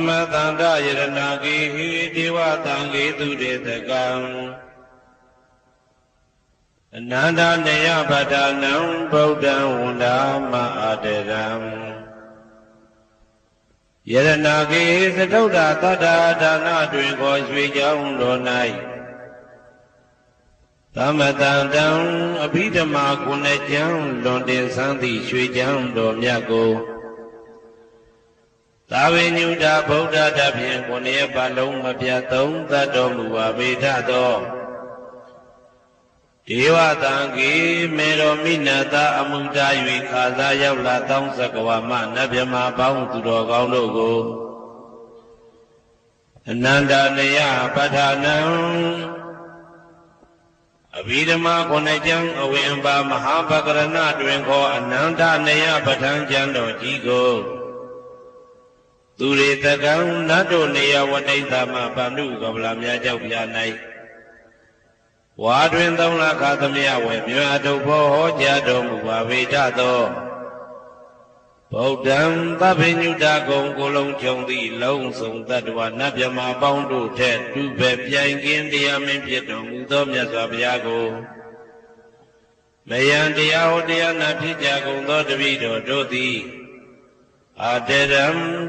မတန္တယရဏဂေဟိဒေဝတံဂေတုတေတကံအနန္တနေယပဒနံဗုဒ္ဓံဝန္ဒာမအာတရံယရဏဂေသတုဒ္ဓသတ္တဒါနတွင်ခေါ်ရွှေကြောင်းတော်၌သမတံတံအဘိဓမ္မာကုဏကျံလွန်တင်ဆန်းသည့်ရွှေကြောင်းတော်မြတ်ကိုသာဝေညုတာဗုဒ္ဓတဖြင့်ကိုယ်ရဲ့ပါလုံးမပြတ်သုံးသတ်တော်မူပါပေထသောဒေဝတံဂေမေတော်မိနတာအမှုတာ၍ခါသာရောက်လာတောင်းစကဝါမနတ်မြမပေါင်းသူတော်ကောင်းတို့ကိုအနန္တနေယပဋ္ဌာနံအဘိဓမ္မာခုနှစ်ကျမ်းအဝင်ပါမဟာပကရဏတွင်ခေါ်အနန္တနေယပဋ္ဌာန်းကျမ်းတော်ကြီးကိုသူရေတကံနတ်တို့နေယဝတိတမဗန္ဓုကဗလာမြတ်ကြောက်ပြ၌ဝါတွင်သုံးလခါသမယဝေမြတ်ထုတ်ဖို့ဟောကြားတော်မူပါဝေဒသောဗုဒ္ဓံသဗ္ဗညုတကုံကိုလုံးခြုံသည့်လုံးစုံတတ္တဝနတ်မြမပေါင်းတို့ထက်တူပဲပြိုင်ကင်းတရားမင်းဖြစ်တော်မူသောမြတ်စွာဘုရားကိုမယံတရားဟောတရားနာဖြစ်ကြကုန်သောတပည့်တော်တို့သည်အာတရံ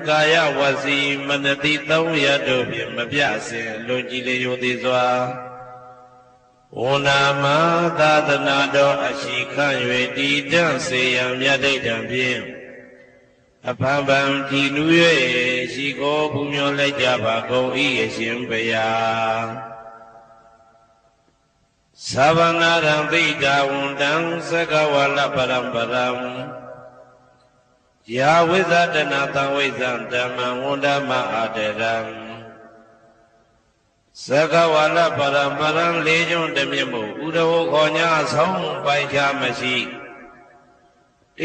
ကာယဝစီမနတိသုံးရတို့ဖြင့်မပြစဉ်လွန်ကြည်လျောသည်စွာဝန္ဒာမသာသနာတော်အရှိခန့်၍တည်တံ့စေရန်မြတ်ဒိဋ္ဌံဖြင့်အဖန်ဖန်ကြည်နူး၍ရှိကိုပူမျောလိုက်ကြပါကုန်၏အရှင်ဘုရားသဗ္ဗနာရံသိတာဝန္တံသကဝါလပရံပရံယာဝိဇ္ဇတနာတံဝိဇ္ဇံဓမ္မံဝန္ဒမအာတရံသကဝါလပရမရံလေးကျွန်းတမြင့်မို့ဥဒဝခေါ်ညာဆုံးပိုင်ချမရှိ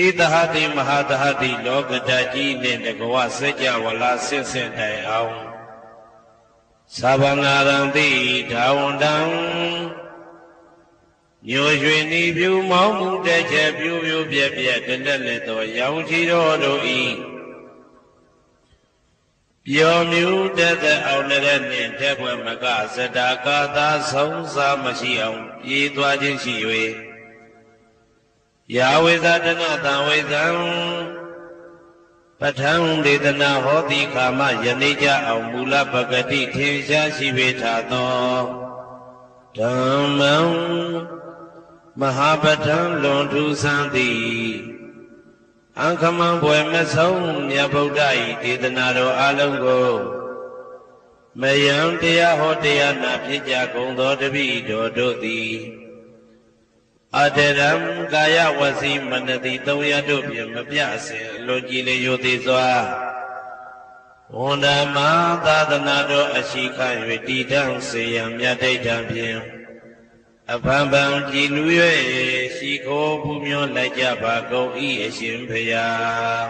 ဣတဟတိမဟာတဟတိလောကဓာတ်ကြီးနှင့်တကဝစัจ java လာဆင့်ဆင့်တိုင်အောင်သဗ္ဗနာရံတိဒါဝန္တံညိုရွှေနီဖြူမောင်းမှုတဲ့ချက်ပြူပြူပြက်ပြက်တလက်လက်သောရောင်ချီတော်တို့ဤပျော်မြူတဲ့အောင်တဲ့နှင့်တဲ့ဘွယ်မကဇတာကာသာဆုံးစားမရှိအောင်ပြေးသွားခြင်းရှိ၍ယာဝိဇာတနာတံဝိဇံပဋ္ဌာန်းဒေသနာဟောတိခာမယနေ့ကြအောင်မူလပဂတိထင်ရှားရှိပေထသောဓမ္မံမဟာပဋ္ဌာန်းလွန်ထူးဆန်းသည်အခမံဘွယ်မဆုံးမြတ်ဗုဒ္ဓ၏ဒေသနာတော်အလုံးကိုမယံတရားဟောတရားနာဖြစ်ကြကုန်သောတပည့်တော်တို့သည်အတရံကာယဝစီမနတိသုံးရတို့ဖြင့်မပြစဉ်လွန်ကြည်လျောသည်စွာဝန္ဒမသာသနာတော်အရှိခန့်၍တည်တံ့စေရန်မြတ်ဒိဋ္ဌံဖြင့်အဖန်ဖန်ကြည်နူး၍ရှိခိုးပူမျောလိုက်ကြပါကုန်၏အရှင်ဘုရား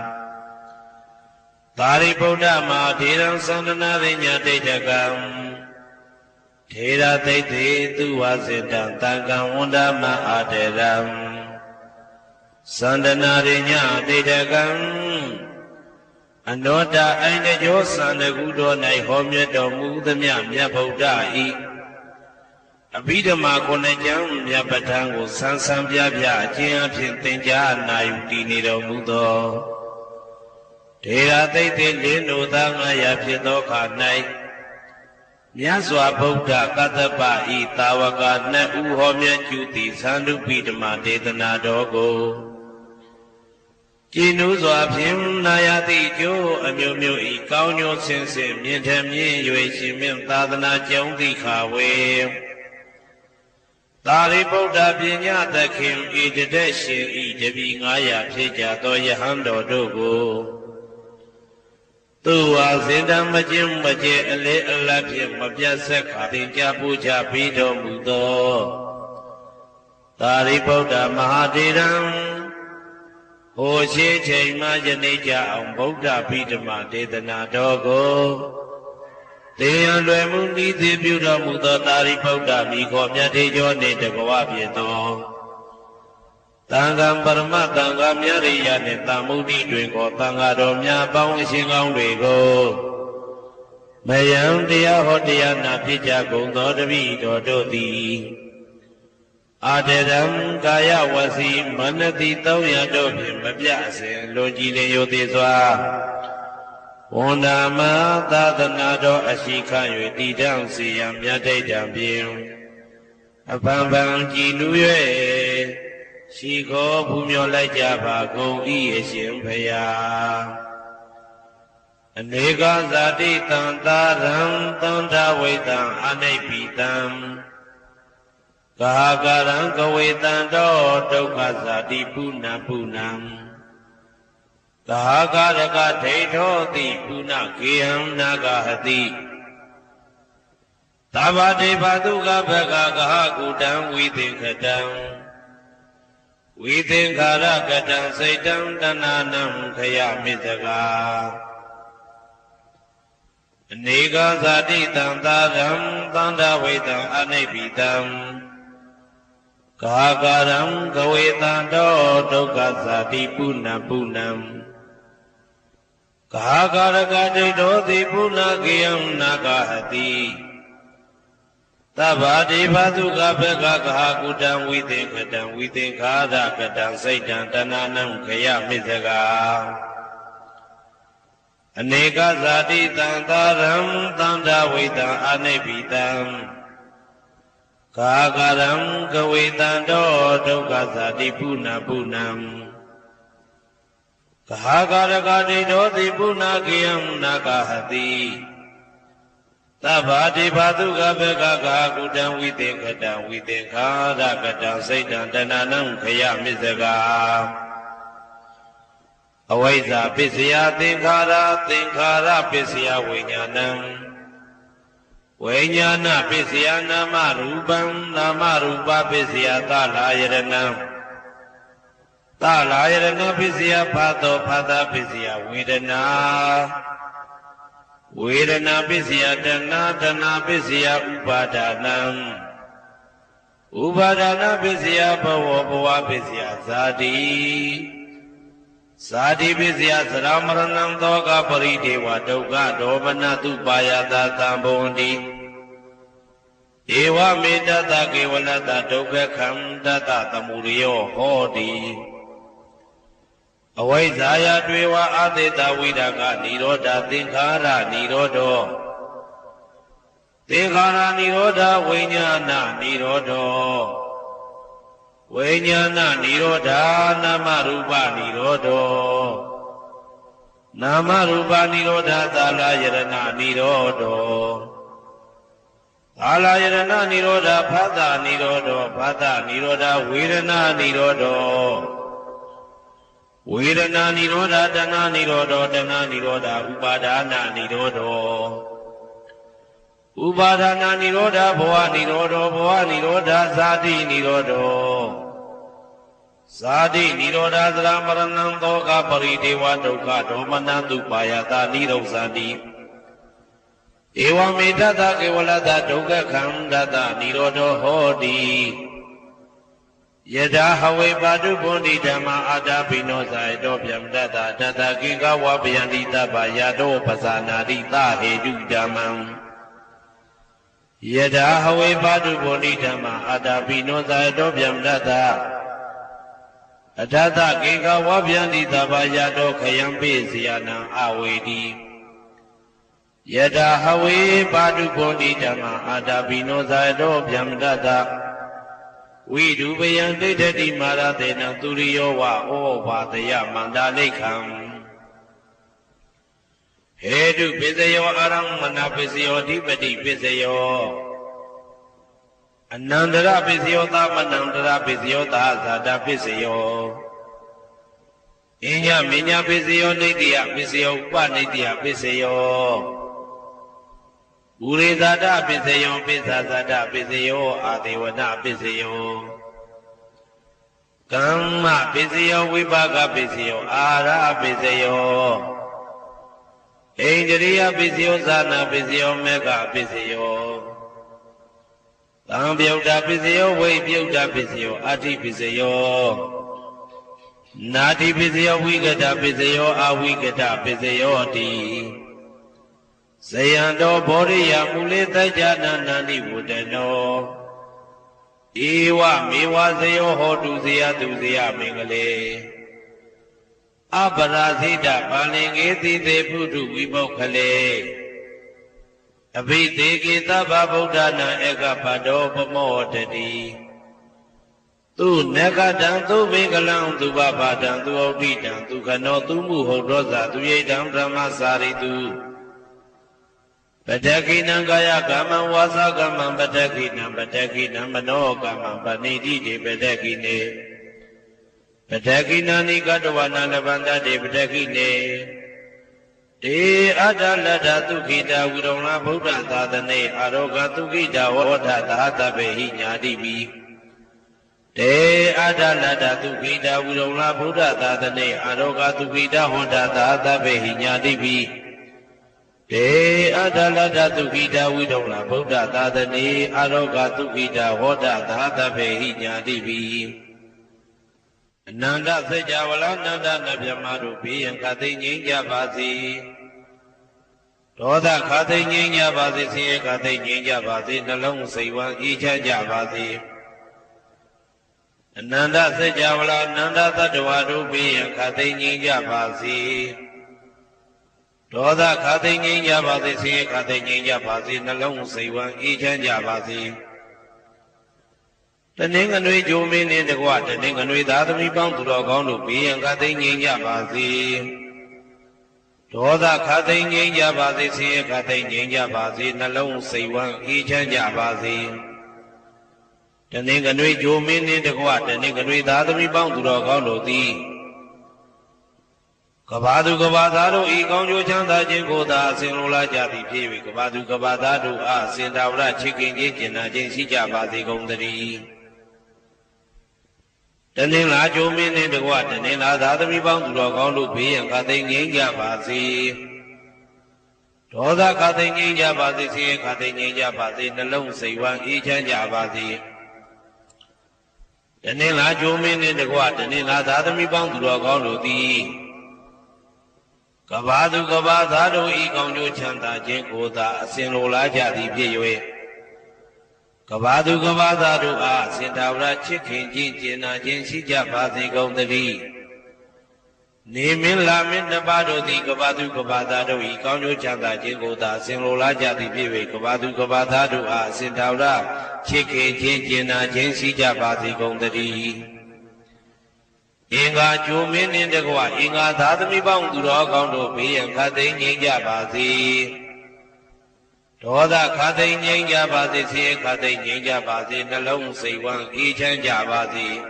သာရိပုတ္တမဟာထေရံသန္တနာရိညာဒိဋ္ဌကံထေရသိတ္တိသူဝါစေတံတံကံဝန္ဒမအာတရံသန္တနာရိညာဒိဋ္ဌကံအနောတအိုင်တကျောသန္တကုတော်၌ဟောမြတ်တော်မူသမျှမြတ်ဗုဒ္ဓဤအဘိဓမ္မာခုနှစ်ကျမ်းမြတ်ပဋ္ဌာန်းကိုဆန်းဆန်းပြပြအကျဉ်းအဖြစ်သင်ကြားနာယူတည်နေတော်မူသောထေရသိတ္တိလင်းတို့သား900ဖြစ်သောခါ၌မြတ်စွာဘုရားကတ္တပဤတာဝကနှစ်ဦးဟောမြတ်ကျူသည်သန္ဓုပိဓမ္မာဒေသနာတော်ကိုကြည်နူးစွာဖြင့်နာယတိကျိုးအမျိုးမျိုးဤကောင်းကျိုးဆင်းဆင်းမြင့်ထက်မြင့်၍ရှင်မြတ်သာသနာကျုံသည့်ခါဝေသာရိပုတ္တပညာသခင်ဤတတဲ့ရှင်ဤတပည့်900ဖြစ်ကြသောယဟန်တော်တို့ကိုသူဝါစင်တံမကျင်းမကျဲအလေအလတ်ဖြင့်မပြတ်ဆက်ခါသင်ကြားပူဇော်ပြီးတော်မူသောသာရိပုတ္တမဟာထေရံဟိုရှိချိန်မှယနေ့ကြအောင်ဗုဒ္ဓဗိဓမ္မာဒေသနာတော်ကိုတရားလွယ်မှုဤသည်ပြုတော်မူသောသာရိပုတ္တမိခေါ်မြတ်ထေကျော်နှင့်တကဝဖြစ်သောသံဃာပရမသံဃာမြတ်ရိယနှင့်သမုဒိတွင်ကိုသံဃာတော်များပေါင်းအရှင်ကောင်းတွေကို မယံတရားဟောတရားနာဖြစ်ကြကုန်သောတပည့်တော်တို့သည်အာတရံကာယဝစီမနတိ300တို့ဖြင့်မပြစဉ်လွန်ကြည်လင်ယိုသေးစွာဝန္ဒာမသာသနာတော်အရှိခံ၍တည်တောင်စီရန်မြတ်တိတ်တံဖြင့်အပံပံကြည်နူ၍ရှိခိုးဖူးမြော်လိုက်ကြပါကုန်၏အရှင်ဘုရားအနေကဇာတိတံသာရံသန္တာဝိတံအနိဗ္ဗိတံကာကရံကဝေတံတောဒုက္ခဇာတိပုဏ္ဏပုဏ္ဏံကာကရကဒိဋ္ဌောတိပုဏ္ဏကေယံနာဂဟတိသဗ္ဗတေဘသုကဘဂကဟကုတံဝိသင်္ခတံဝိသင်္ခာရကတံစိတ်တံတဏနံခယမိသကာအနေကဇာတိတံသာရံသန္တာဝိတံအနိဗ္ဗိတံကာကရံကဝေတံတောဒုက္ခဇာတိပုဏ္ဏပုဏ္ဏံကာကရကဒိဋ္ဌောတိပုဏ္ဏကေယံနာဂဟတိသဗ္ဗတိဘသုကဘဂကဟကုတံဝိသင်္ခတံဝိသင်္ခာရကတံစိတ်တံတဏနံခယမိသကာအနေကဇာတိတံသာရံသန္တာဝိတံအနိဗ္ဗိတံကာကရံကဝေတံတောဒုက္ခဇာတိပုဏ္ဏပုဏ္ဏံကာကရကဒိဋ္ဌောတိပုဏ္ဏကေယံနာဂဟတိသဗ္ဗတိဘသုကဘဂကကုတံဝိသင်္ခတံဝိသင်္ခာရကတံစိတ်တံတဏနံခယမိသကာအဝိဇ္ဇာပစ္စယသင်္ခါရသင်္ခါရပစ္စယဝိညာဏံဝိညာဏပစ္စယနာမရူပံနာမရူပပစ္စယသလာယရဏံသလာယရဏပစ္စယဖာသောဖာသပစ္စယဝေဒနာဝေဒနာပစ္စယတဏတဏပစ္စယဥပါဒနံဥပါဒနာပစ္စယဘဝဘဝပစ္စယဇာတိဇာတိပစ္စယသရမရဏံသောကပရိဒေဝဒုက္ခဒေါမနတုပါယတာသံဘဝန္တိဧဝမေတ္တကေဝလတဒုက္ခခန္တတသမုရိယောဟောတိအဝိဇ္ဇာယတွေဝအသေတဝိဒကနိရောဓသင်္ခါရနိရောဓောသင်္ခါရနိရောဓဝိညာဏနိရောဓောဝိညာဏနိရောဓနာမရူပနိရောဓောနာမရူပနိရောဓသာလယရဏနိရောဓောသာလယရဏနိရောဓဖသနိရောဓောဖသနိရောဓဝေဒနာနိရောဓောဝေဒနာနိရောဓတဏနိရောဓတဏနိရောဓဥပါဒနာနိရောဓဥပါဒနာနိရောဓဘဝနိရောဓဘဝနိရောဓဇာတိနိရောဓဇာတိနိရောဓသရမရဏံသောကပရိဒေဝဒုက္ခဒေါမနတုပါယတာနိရောဇာတိဧဝမေတ္တကေဝလတဒုက္ခခန္ဓတနိရောဓဟောတိယထာဟဝေပါတုဗုန်တိဓမ္မာအာတာပိနောဇာယတောဗျမတတတတကိကဝဗယန္တိတပယတောပဇာနာတိသဟေတုဓမ္မံယထာဟဝေပါတုဗုန်တိဓမ္မာအာတာပိနောဇာယတောဗျမတတအထသကိကဝဗယန္တိတပယတောခယံပိစီယနံအဝေတိယထာဟဝေပါတုဗုန်တိဓမ္မာအာတာပိနောဇာယတောဗျမတတဝိဒုပယံဒိဋ္ဌတိမာရတေနသူရိယောဝဩဘာတယမန္တာလိခံဟေတုပစ္စယောအာရမဏပစ္စယောဓိပတိပစ္စယောအနန္တရပစ္စယောသမနန္တရပစ္စယောသာဇာတပစ္စယောအညမညပစ္စယောနိတ္တိယပစ္စယောဥပနိတ္တိယပစ္စယောဥရိဇာတပစ္စယောပိစ္ဆာဇာတပစ္စယောအာဒေဝနာပစ္စယောကမ္မပစ္စယောဝိပါကပစ္စယောအာရပစ္စယောဣန္ဒြိယပစ္စယောဇာနာပစ္စယောမေဃပစ္စယောသံပြုတ်တာပစ္စယောဝိပြုတ်တာပစ္စယောအာတိပစ္စယောနာတိပစ္စယောဝိကတပစ္စယောအာဝိကတပစ္စယောတိဇ Zayando Boriya Mule Tajana Nani Wudano Ewa Mewa Zayo Hodu Zia Duzia Mingale Abarazida Balingeti De Pudu Vibokale Abhite Gita Babudana Ega Pado Pamotadi Tu Negadan Tu Vingalam Tu Babadan Tu Obidan Tu Kano Tu Muhodoza Tu Yedam Ramasari Tu Padakinam Gaya Gaman Wasa Gaman Padakinam Mano Gaman Panidi De Padakine Padakinani Gadwana Lavanda De Padakine De Adalada Tukita Vidona Buddha Tadane Aroga Tukita Wata Tata Behi Nyadibi De Adalada Tukita Vidona Buddha Tadane Aroga Tukita Honda Tata Behi Nyadibi De Adalada Tukita Vidona Buddha Tadane Aroga Tukita Honda Tata Behi Nyadibi Nanda Sejavala Nanda Nabiyamaru Biyan Kati Nyingya Basi Doda Kati Nyingya Basi Siye Kati Nyingya Basi Nalong Seiwan Icha Jabasi Nanda Sejavala Nanda Tadwadu Biyan Kati Nyingya Basi Doda Kati Nyingya Basi Siye Kati Nyingya Basi Nalong Seiwan Icha Jabasi Taning and we Jomin in the water, Ning and with other rebound to log to be and cutting in Yabazi. Toda cutting in Yabazi, see cutting in Yabazi, Nalong say one each and Yabazi. Taning and we Jomin in the water, Ning and with other rebound to log to thee. Kabadu Kabadaro, Egon Chanda Jingoda, Sinula Jadi Pivi, Kabadu Kabadado, Sindavra chicken, Jin, Agency Jabazi Gondari. Taning La Jomin in the water, and other rebound to log to be and cutting in Yabazi. Toda cutting in Yabazi, see cutting in Yabazi, Nalong say one each and Yabazi. Taning La Jomin in the water, and other rebound to log to thee. Kabadu Kabadado Egon Chanda Jingoda, Sinula Jadi Piwe. Kabadu Kabadado Sindavra chicken, Jin, Agency Jabazi Gondari. Nimin Lamin Nabado di Kabadu Kabadado Egon Chanda Jingoda, Sinula Jadi Piwe, Kabadu Kabadado Sindavra chicken, Jin, Agency Jabazi Gondari. Inga Jumin in the Gua, Inga Tadami Bound to Rogondo Be and Cutting in Yabazi. Toda Cutting in Yabazi, see Cutting in Yabazi, Nalong say one each and Yabazi.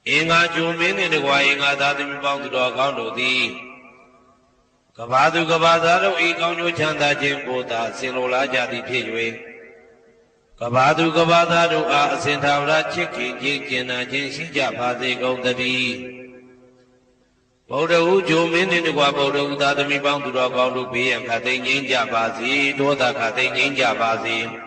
Inga Jumin in the Gua, Inga Tadami Bound to Rogondo D. Kabadu Kabadaro, Egon Chanda Jimboda, Sinula Jadi Piwe. Kabadu Kabadado Sintavra chicken, Jin, Agency Jabazi Gondari. Boda Ujumin in the Guaboda Udadami Bound to Rogondo Be and cutting in Jabazi, Doda cutting in Jabazi.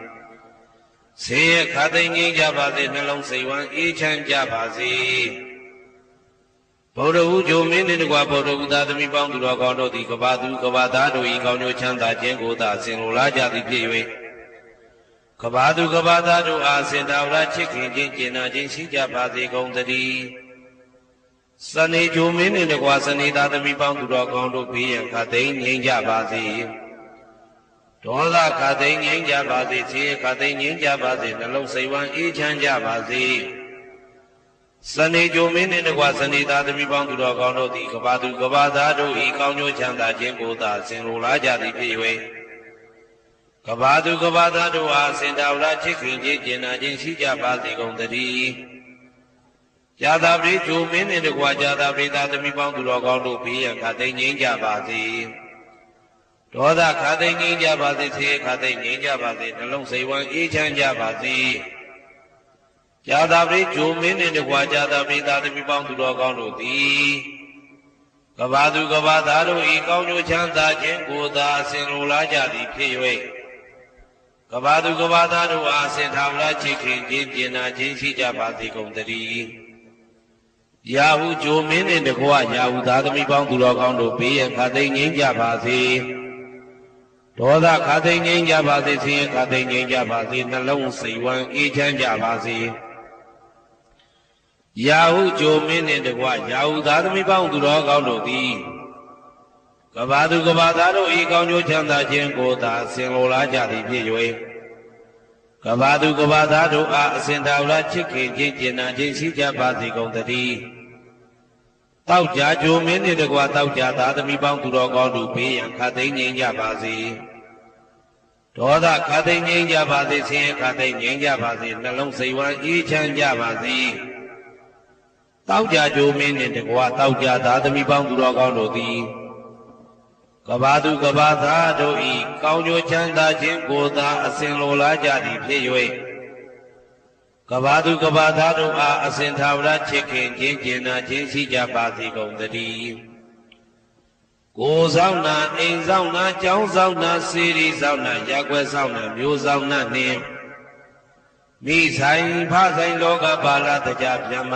Say cutting in Jabazi, Nalong say one each and Jabazi. Boda Ujumin in the Guaboda Udadami Bound to Rogondo, the Kabadu Kabadado, Egon Chanda Jengoda, Sinula Jadi Piwe. Kabadu Kabadado Sindavra chicken, Jin, Agency Jabazi Gondari. Sunny Jumin in the Guasani that we bound to Rogondo Be and cutting in Jabazi. Tola cutting in Jabazi, see cutting in Jabazi, Nalong say one each and Jabazi. Sunny Jumin in the Guasani that we bound to Rogondo, the Kabadu Kabadado, Egon Chanda Jengoda, Sinula Jadi Piwe. Kabadu Kabadado Sindavra chicken, Jin, Agency Jabazi Gondari. Jadabri Jumin in the Guajadabri that we bound to Rogondo Be and cutting in Jabazi. Toda cutting in Jabazi, say cutting in Jabazi, Nalong say one each and Jabazi. Jadabri Jumin in the Guajadabri that we bound to Rogondo Be. Kabadu Kabadado Egon Chanda Jingoda, Sinula Jadi Piwe. Kabadu Kabadado Sintavra chicken, Jin, Agency Jabazi Gondari. Yahu Jumin in the Gua, Yahu Dadami Bound to Rogondo Be and cutting in Jabazi. ဒေါသခါသိငြိမ်းကြပါစေဆင်းရဲခါသိငြိမ်းကြပါစေနှလုံးစိတ်ဝမ်းအေးချမ်းကြပါစေရာဟုကြိုမင်းနှင့်တကွရာဟုသာသမီပေါင်းသူတော်ကောင်းတို့သည်ကဘာသူကဘာသားတို့ဤကောင်းကျိုးချမ်းသာခြင်းကိုသာဆင်လိုလားကြသည်ဖြစ်၍ကဘာသူကဘာသားတို့အားအစဉ်တော်လားချစ်ခင်ခြင်းကျင်နာခြင်းရှိကြပါစေကုန်သတည်းတောက်ကြကြိုမင်းနှင့်တကွတောက်ကြသာသမီပေါင်းသူတော်ကောင်းတို့ဘေးရန်ခါသိငြိမ်းကြပါစေဒေါသခါသိငြိမ်းကြပါစေဆင်းရဲခါသိငြိမ်းကြပါစေနှလုံးစိတ်ဝမ်းအေးချမ်းကြပါစေတောက်ကြကြိုမင်းနှင့်တကွတောက်ကြသာသမီပေါင်းသူတော်ကောင်းတို့သည်ကဘာသူကဘာသားတို့ဤကောင်းကျိုးချမ်းသာခြင်းကိုသာအစဉ်လိုလားကြသည်ဖြစ်၍ကဘာသူကဘာသားတို့အားအစဉ်သာဝရချစ်ခင်ခြင်းကျင်နာခြင်းရှိကြပါစေကုန်သတည်းကိုယ်ဆောင်နာအိမ်ဆောင်နာကျောင်းဆောင်နာစီရီဆောင်နာရက်ွယ်ဆောင်နာမျိုးဆောင်နာနှင့်မိဆိုင်ဖဆိုင်လောကပါဠတကြပြမ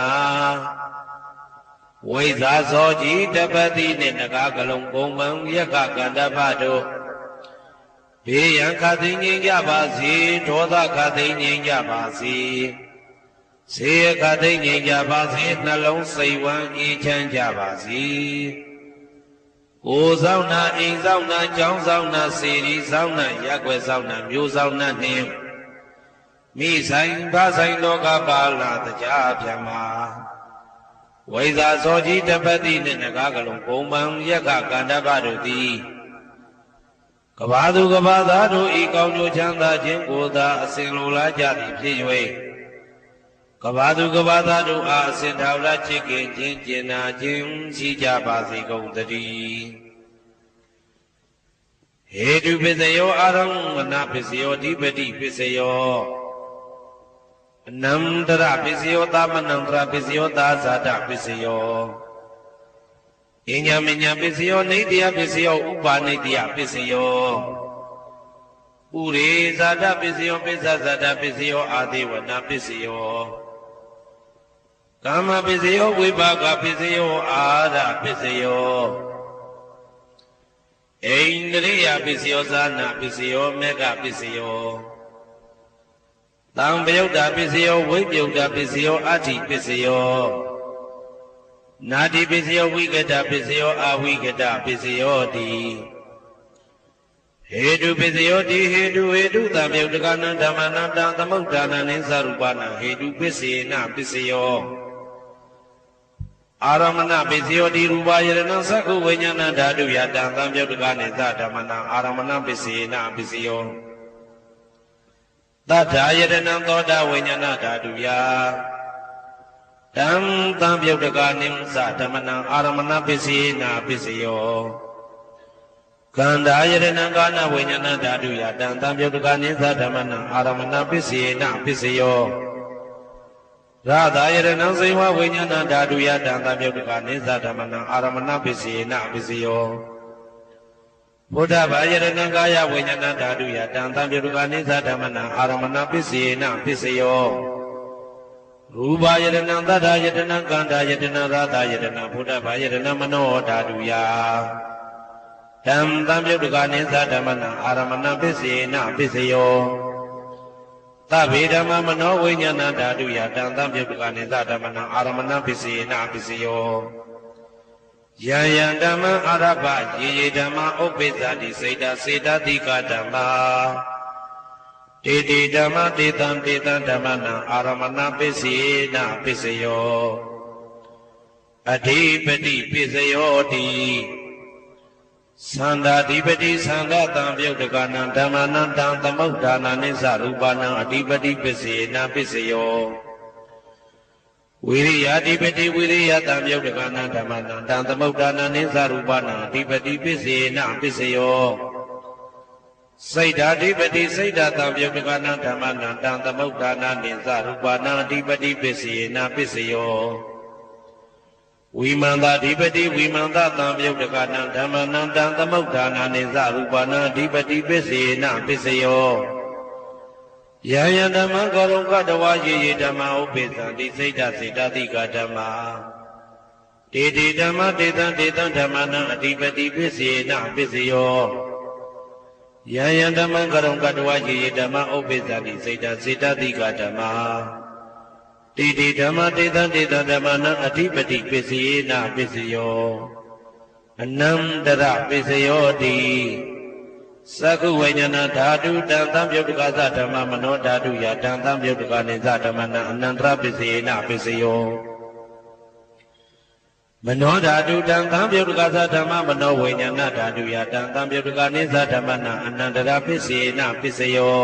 ဝိဇာသောကြီးတပတိနှင့်နဂါကလုံးပုံမှန်ယက္ခကန္တပတို့ဘေးရန်ခါသိငြိမ်းကြပါစေဒေါသခါသိငြိမ်းကြပါစေဆေးခါသိငြိမ်းကြပါစေနှလုံးစိတ်ဝမ်းအေးချမ်းကြပါစေကိုယ်ဆောင်နာအိမ်ဆောင်နာကျောင်းဆောင်နာစီရီဆောင်နာရက်ွယ်ဆောင်နာမျိုးဆောင်နာနှင့်မိဆိုင်ဖဆိုင်လောကပါဠတကြပြမဝိဇာသောကြီးတပတိနှင့်နဂါကလုံးပုံမှန်ယက္ခကန္တပတို့သည်ကဘာသူကဘာသားတို့ဤကောင်းကျိုးချမ်းသာခြင်းကိုသာအစဉ်လိုလားကြသည်ဖြစ်၍ကဘာသူကဘာသားတို့အားအစဉ်ထာဝရချစ်ခင်ခြင်းကျင်နာခြင်းရှိကြပါစေကုန်သတည်းဟေတုပစ္စယောအာရမဏပစ္စယောဓိပတိပစ္စယောအနန္တရပစ္စယောသမနန္တရပစ္စယောသာဇာတပစ္စယောအညမညပစ္စယောနေတ္တယပစ္စယောဥပါနေတ္တယပစ္စယောဥရေဇာတပစ္စယောပစ္စဇာတပစ္စယောအာဒေဝနာပစ္စယောကာမပစ္စယောဝိပါကပစ္စယောအာရပစ္စယောဣန္ဒရိယပစ္စယောဇာနာပစ္စယောမေဃပစ္စယောသံပယုတ်တာပစ္စယောဝိပယုတ်တာပစ္စယောအဋ္ဌိပစ္စယောနာတိပစ္စယောဝိကတပစ္စယောအဝိကတပစ္စယောတိဟေတုပစ္စယောတိဟေတုသံပယုတ်တကနံဓမ္မနံတံသမုဋ္ဌာနံနိသရူပနံဟေတုပစ္စေနပစ္စယောအာရမဏပစ္စယောတိရူပယရဏသက္ခုဝိညာဏဓာတုယတံသံပယုတ်တကနိသဓမ္မနံအာရမဏပစ္စေနပစ္စယောသတ္ထာယတနံသောတာဝိညာဏဓာတုယတံသံပယုတ်တကနိသဓမ္မနံအာရမဏပစ္စေနပစ္စယောကန္တာယတနံကာနဝိညာဏဓာတုယတံသံပယုတ်တကနိသဓမ္မနံအာရမဏပစ္စေနပစ္စယောရသာယတနံဇိဝဝိညာဏဓာတုယတံသံပယုတ်တကနိသဓမ္မနံအာရမဏပစ္စေနပစ္စယောဘုဒ္ဓဘာယတနံကာယဝိညာဏဓာတုယတံသံပယုတ်တကနိသဓမ္မနံအာရမဏပစ္စေနပစ္စယောရူပယတနံသတ္တယတနံကန္တာယတနံရသယတနံဘုဒ္ဓဘာယတနံမနောဓာတုယတံသံပယုတ်တကနိသဓမ္မနံအာရမဏပစ္စေနပစ္စယောသဗ္ဗေဓမ္မမနောဝိညာဏဓာတုယတံသံပယုတ်တကနိသဓမ္မနံအာရမဏပစ္စေနပစ္စယောယံယံဓမ္မအာရဘယေယေဓမ္မဥပ္ပိသတိစေတစေတတိကဓမ္မာတေတိဓမ္မတေတံဓမ္မနံအာရမဏပစ္စေနပစ္စယောအဓိပတိပစ္စယောတိသန္တာဓိပတိသန္တာတံပယုတ်တကနံဓမ္မနံတံသမုဋ္ဌာနနိသရူပနံအဓိပတိပစ္စေနပစ္စယောဝိရိယဓိပတိဝိရိယတံပယုတ်တကနံဓမ္မနံတံသမုဋ္ဌာနနိသရူပနံအဓိပတိပစ္စေနပစ္စယောစိတ်ဓာဓိပတိစိတ်ဓာတံပယုတ်တကနံဓမ္မနံတံသမုဋ္ဌာနနိသရူပနံအဓိပတိပစ္စေနပစ္စယောဝိမန္တဓိပတိဝိမန္တတံပယုတ်တကနံဓမ္မနံတံသမုဋ္ဌာနနိသရူပနံအဓိပတိပစ္စေနပစ္စယောယံယံဓမ္မကောရုံကတဝါယေယေဓမ္မဥပ္ပိသံတိစိတ်ဓာစေတတိကဓမ္မာတေတိဓမ္မတေတံဓမ္မနံအဓိပတိပစ္စေနပစ္စယောယ ယံယံဓမ္မကရုံကတဝယေဓမ္မဥပ္ပိသတိစေတစေတတိကဓမ္မတိတိဓမ္မတေတတေတဓမ္မနံအဓိပတိပစ္စယေနပစ္စယောအနန္တရပစ္စယောတိသက္ခုဝိညာဏဓာတုတံသံပြုတ်တကသဓမ္မမနောဓာတုယတံသံပြုတ်တကနေသဓမ္မနံအနန္တရပစ္စယေနပစ္စယောမနောဓာတုတံသံပြုတ်တကသဓမ္မမနောဝိညာဏဓာတုယတံသံပြုတ်တကနေသဓမ္မနံအနန္တရပစ္စယေနပစ္စယော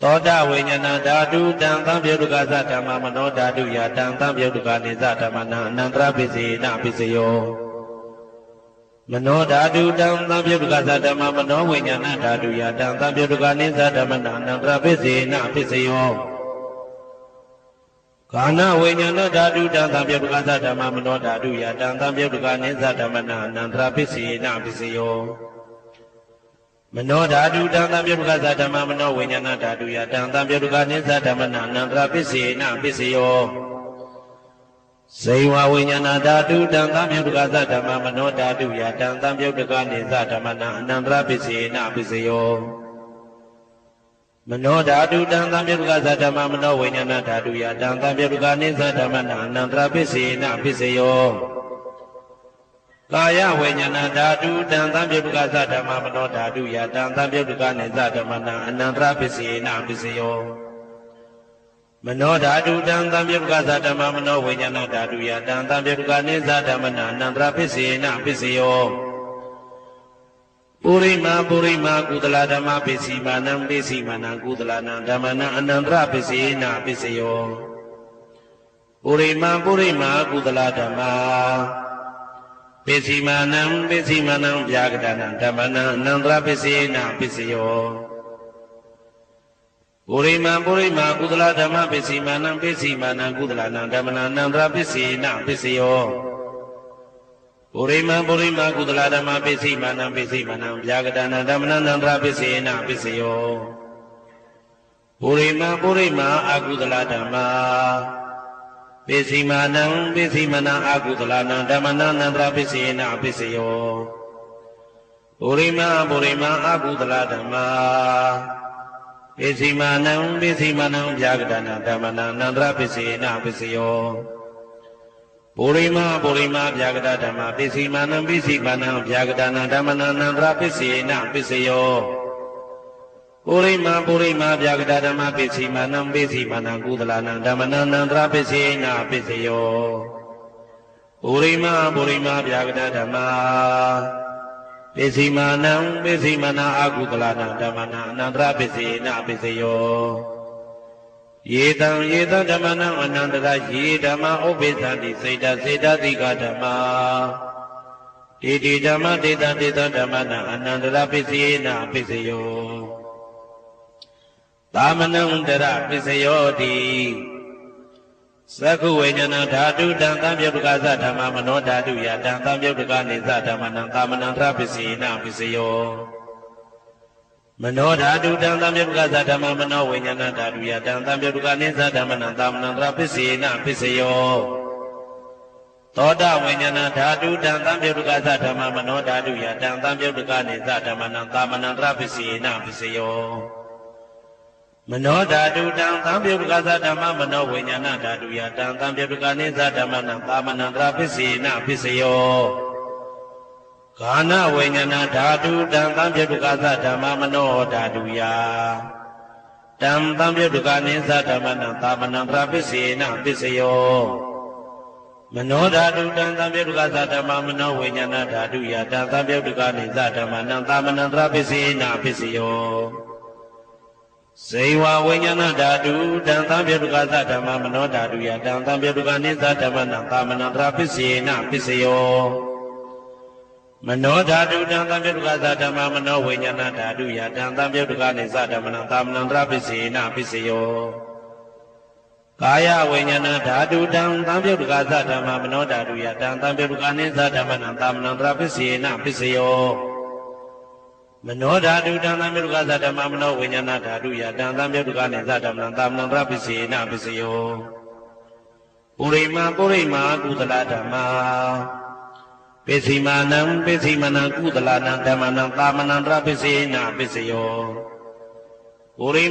သောတဝိညာဏဓာတုတံသံပြုတ်တကသဓမ္မမနောဓာတုယတံသံပြုတ်တကနေသဓမ္မနံအနန္တရပစ္စယေနပစ္စယောမနောဓာတုတံသံပြုတ်တကသဓမ္မမနောဝိညာဏဓာတုယတံသံပြုတ်တကနေသဓမ္မနံအနန္တရပစ္စယေနပစ္စယောကာဏဝိညာဏဓာတုတံသံပြုတ်တကသဓမ္မမနောဓာတုယတံသံပြုတ်တကနေသဓမ္မနံအနန္တရပစ္စယေနပစ္စယောမနောဓာတုတံသံပြုတ်တကသဓမ္မမနောဝိညာဏဓာတုယတံသံပြုတ်တကနေသဓမ္မနံအနန္တရပစ္စယေနပစ္စယောဇေဝဝိညာဏဓာတုတံသံပြုတ်တကသဓမ္မမနောဓာတုယတံသံပြုတ်တကနေသဓမ္မနံအနန္တရပစ္စယေနပစ္စယောမနောဓာတုတံသံပြုတ်တကသဓမ္မမနောဝိညာဏဓာတုယတံသံပြုတ်တကနေသဓမ္မနံအနန္တရပစ္စယေနပစ္စယောကာယဝိညာဏဓာတုတံသံပြုတ်တကသဓမ္မမနောဓာတုယတံသံပြုတ်တကနေသဓမ္မနံအနန္တရပစ္စယေနပစ္စယောမနောဓာတုတံသံပြုတ်တကသဓမ္မမနောဝိညာဏဓာတုယတံသံပြုတ်တကနေသဓမ္မနံအနန္တရပစ္စယေနပစ္စယောပုရိမာပုရိမာကုသလဓမ္မပစ္စည်းမာနံပစ္စည်းမာနံကုသလနံဓမ္မနံအနန္တရပစ္စယေနပစ္စယောပုရိမာပုရိမာကုသလဓမ္မပစ္စည်းမာနံပစ္စည်းမာနံဗျာကတနံဓမ္မနံအနန္တရပစ္စယေနပစ္စယောပုရိမာပုရိမာကုသလဓမ္မပစ္စည်းမာနံပစ္စည်းမာနံကုသလနံဓမ္မနံအနန္တရပစ္စယေနပစ္စယောပုရိမာပုရိမာကုသလဓမ္မပစ္စည်းမာနံပစ္စည်းမာနံဗျာကတနံဓမ္မနံအနန္တရပစ္စယေနပစ္စယောပုရိမာပုရိမာအကုသလဓမ္မပစ္စည်းမာနံပစ္စည်းမာနံအကုသလနံဓမ္မနံအနန္တရပစ္စယေနပစ္စယောပုရိမာပုရိမာအကုသလဓမ္မပစ္စည်းမာနံပစ္စည်းမာနံဗျာကတနံဓမ္မနံအနန္တရပစ္စယေနပစ္စယောပုရိမာပုရိမာဗျာကတဓမ္မပစ္စည်းမာနံပစ္စည်းမာနံဗျာကတနံဓမ္မနံအနန္တရပစ္စယေနပစ္စယောပုရိမာပုရိမာဗျာကတဓမ္မပစ္စည်းမာနံပစ္စည်းမာနံကုသလနံဓမ္မနံအနန္တရပစ္စယေနပစ္စယောပုရိမာပုရိမာဗျာကတဓမ္မပစ္စည်းမာနံပစ္စည်းမာနံအကုသလနံဓမ္မနံအနန္တရပစ္စယေနပစ္စယောယေတံယေတံဓမ္မနံအနန္တရယေဓမ္မဥပ္ပိသတိစေတစေတတိကဓမ္မတိတိဓမ္မတေတတေတဓမ္မနံအနန္တရပစ္စယေနပစ္စယောသာမနံတရပစ္စယောတိသက္ခုဝိညာဏဓာတုတံသံပြုတ်တကသဓမ္မမနောဓာတုယတံသံပြုတ်တကနေသဓမ္မနံသာမနံတရပစ္စယေနပစ္စယောမနောဓာတုတံသံပြုတ်တကသဓမ္မမနောဝိညာဏဓာတုယတံသံပြုတ်တကနေသဓမ္မနံသာမနံတရပစ္စယေနပစ္စယောသောတဝိညာဏဓာတုတံသံပြုတ်တကသဓမ္မမနောဓာတုယတံသံပြုတ်တကနေသဓမ္မနံသာမနံတရပစ္စယေနပစ္စယောမနောဓာတုတံသံပြုတ်တကသဓမ္မမနောဝိညာဏဓာတုယတံသံပြုတ်တကနေသဓမ္မနံသာမနံတရပစ္စယေနပစ္စယောကာဏဝိညာဏဓာတုတံသံပြုတ်တကသဓမ္မမနောဓာတုယတံသံပြုတ်တကနေသဓမ္မနံသာမနံတရပစ္စယေနပစ္စယောမနောဓာတုတံသံပြုတ်တကသဓမ္မမနောဝိညာဏဓာတုယတံသံပြုတ်တကနေသဓမ္မနံသာမနံတရပစ္စယေနပစ္စယောဇေဝဝိညာဏဓာတုတံသံပြုတ်တကသဓမ္မမနောဓာတုယတံသံပြုတ်တကနေသဓမ္မနံသာမနံတရပစ္စယေနပစ္စယောမနောဓာတုတံသံပြုတ်တကသဓမ္မမနောဝိညာဏဓာတုယတံသံပြုတ်တကနေသဓမ္မနံသာမနံတရပစ္စယေနပစ္စယောကာယဝိညာဏဓာတုတံသံပြုတ်တကသဓမ္မမနောဓာတုယတံသံပြုတ်တကနေသဓမ္မနံသာမနံတရပစ္စယေနပစ္စယောမနောဓာတုတံသံပြုတ်တကသဓမ္မမနောဝိညာဏဓာတုယတံသံပြုတ်တကနေသဓမ္မနံသာမနံတရပစ္စယေနပစ္စယောပုရိမာပုရိမာကုသလဓမ္မပ ပိစီမာနံပိစီမနံကုသလနံဓမ္မနံသာမနံတရပိစေနပိစယောပုရိ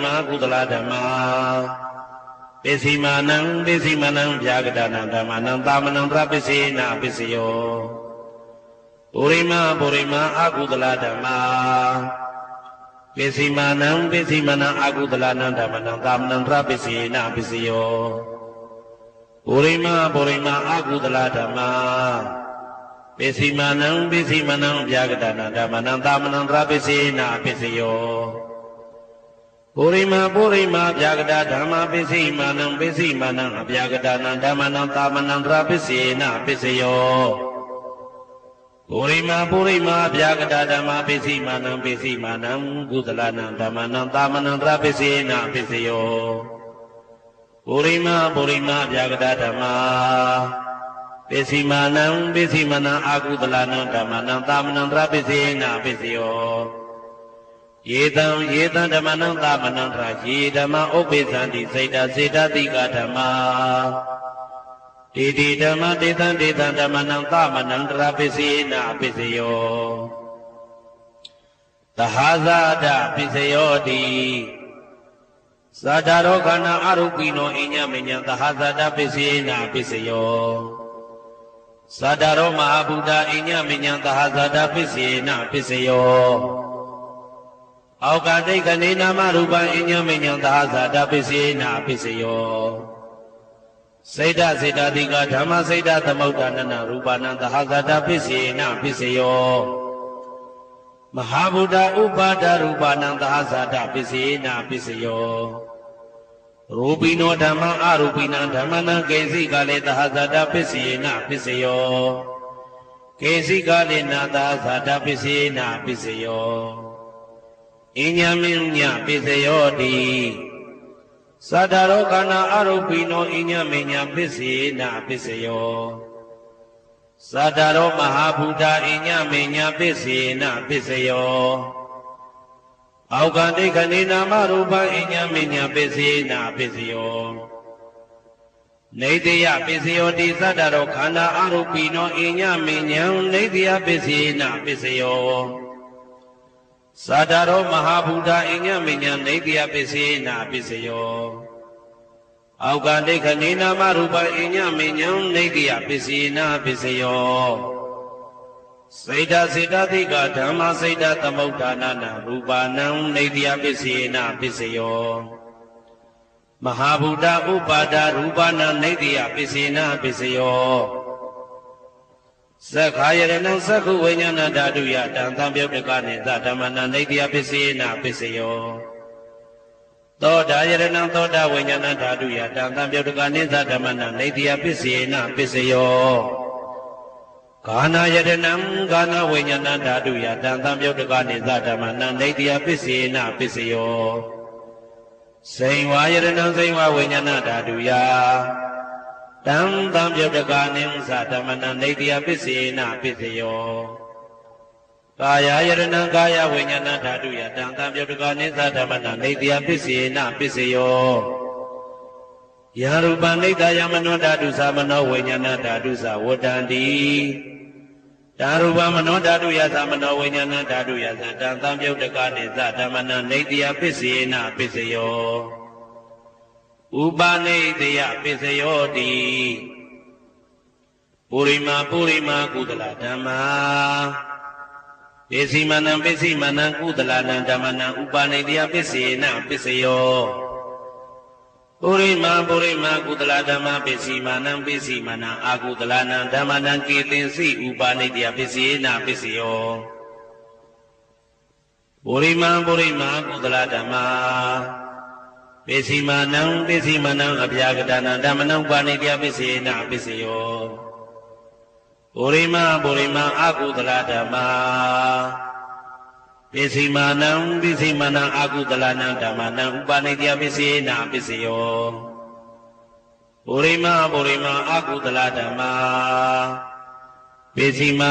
မကုသလဓမ္မာပိစီမာနံပိစီမနံဗျာဂဒနာဓမ္မနံသာမနံတရပိစေနပိစယောပုရိမအကုသလဓမ္မာပိစီမာနံပိစီမနံအကုသလနံဓမ္မနံသာမနံတရပိစေနပိစယောပုရိမအကုသလဓမ္မာပိစီမာနံဗျာဂဒနာဓမ္မနံသာမနံတရပိစေနပိစယောပုရိမဗျာဂဒဓမ္မပိစီမာနံအဗျာဂဒနာဓမ္မနံသာမနံတရပိစေနပိစယောပုရိမဗျာဂဒဓမ္မပိစီမာနံကုသလနံဓမ္မနံသာမနံတရပိစေနပိစယောပုရိမဗျာဂဒဓမ္မပိစီမာနံအာကုသလနံဓမ္မနံသာမနံတရပိစေနပိစယောယေတံဓမ္မနံသာမနံတရယေဓမ္မဥပ္ပေသံတိစေတတိကဓမ္မာတေဓမ္မတေတံဓမ္မနံသာမနံတရပိစေနပိစယောသဟာဇာဒပိစယောတိသာဓာရောခန္ဓာအရုပိနောအိညမညံသဟာဇာဒပိစေနပိစယောသာဓာရောမဟာဗုဒ္ဓအိညမညံသဟာဇာဒပိစေနပိစယောအောက်ကတိတ်ကနေနာမရူပံအိညမညံသဟာဇာတပိစေနပိစယောစေတတိကဓမ္မစေတသမုဋ္ဌာနနရူပနံသဟာဇာတပိစေနပိစယောမဟာဗုဒ္ဓဥပါဒရူပနံသဟာဇာတပိစေနပိစယောရူပိနောဓမ္မအရူပိနံဓမ္မနံကေစီကလေသဟာဇာတပိစေနပိစယောကေစီကလေနာသဟာဇာတပိစေနပိစယောအိညာမင်းညပိစယောတိသတ္တရောခန္ဓာအရုပိနောအိညာမညပိစေနပိစယောသတ္တရောမဟာဗုဒ္ဓအိညာမညပိစေနပိစယောအောက်ကတိခဏိနာမရူပအိညာမညပိစေနပိစယောနေတယပိစယောတိသတ္တရောခန္ဓာအရုပိနောအိညာမညနေတယပိစေနပိစယောသာဓာရောမဟာဗုဒ္ဓအိညမညံနေတယပိစေနပိစယောအောက်ကတိခဏိနာမရူပအိညမညံနေတယပိစေနပိစယောစေတတိကဓမ္မစေတသမုဋ္ဌာနနရူပနံနေတယပိစေနပိစယောမဟာဗုဒ္ဓဥပါဒရူပနံနေတယပိစေနပိစယောသက္ခာယရဏံသက္ခုဝိညာဏဓာတုယတံသံပြုတ်တကနေသဓမ္မနံနေတယပိစေနပိစယောသောတာယရဏံသောတာဝိညာဏဓာတုယတံသံပြုတ်တကနေသဓမ္မနံနေတယပိစေနပိစယောကာနာယရဏံကာနာဝိညာဏဓာတုယတံသံပြုတ်တကနေသဓမ္မနံနေတယပိစေနပိစယောစိန်ဝါယရဏံစိန်ဝါဝိညာဏဓာတုယတံသံပြုတ်တကနေသဓမ္မနံနေတယပိစေနပိစယောကာယယရဏံကာယဝိညာဏဓာတုယတံသံပြုတ်တကနေသဓမ္မနံနေတယပိစေနပိစယောယရူပနိတယမနောဓာတုသမနောဝိညာဏဓာတုသဝတ္တန္တိဓာရူပမနောဓာတုယသမနောဝိညာဏဓာတုယသတံသံပြုတ်တကနေသဓမ္မနံနေတယပိစေနပိစယောဥပနိတယပိစယောတိပုရိမာကုသလဓမ္မာပိစီမနံကုသလနံဓမ္မနံဥပနိတယပိစေနပိစယောပုရိမာကုသလဓမ္မပိစီမနံအာကုသလနံဓမ္မနံကေတင်စီဥပနိတယပိစေနပိစယောပုရိမာကုသလဓမ္မာပိစီမနံအဗျာဂဒနာဓမ္မနံဥပနိတယပိစေနပိစယောပုရိမာအာကုသလဓမ္မာပိစီမနံအာကုသလနံဓမ္မနံဥပနိတယပိစေနပိစယောပုရိမာအာကုသလဓမ္မာပိစီမ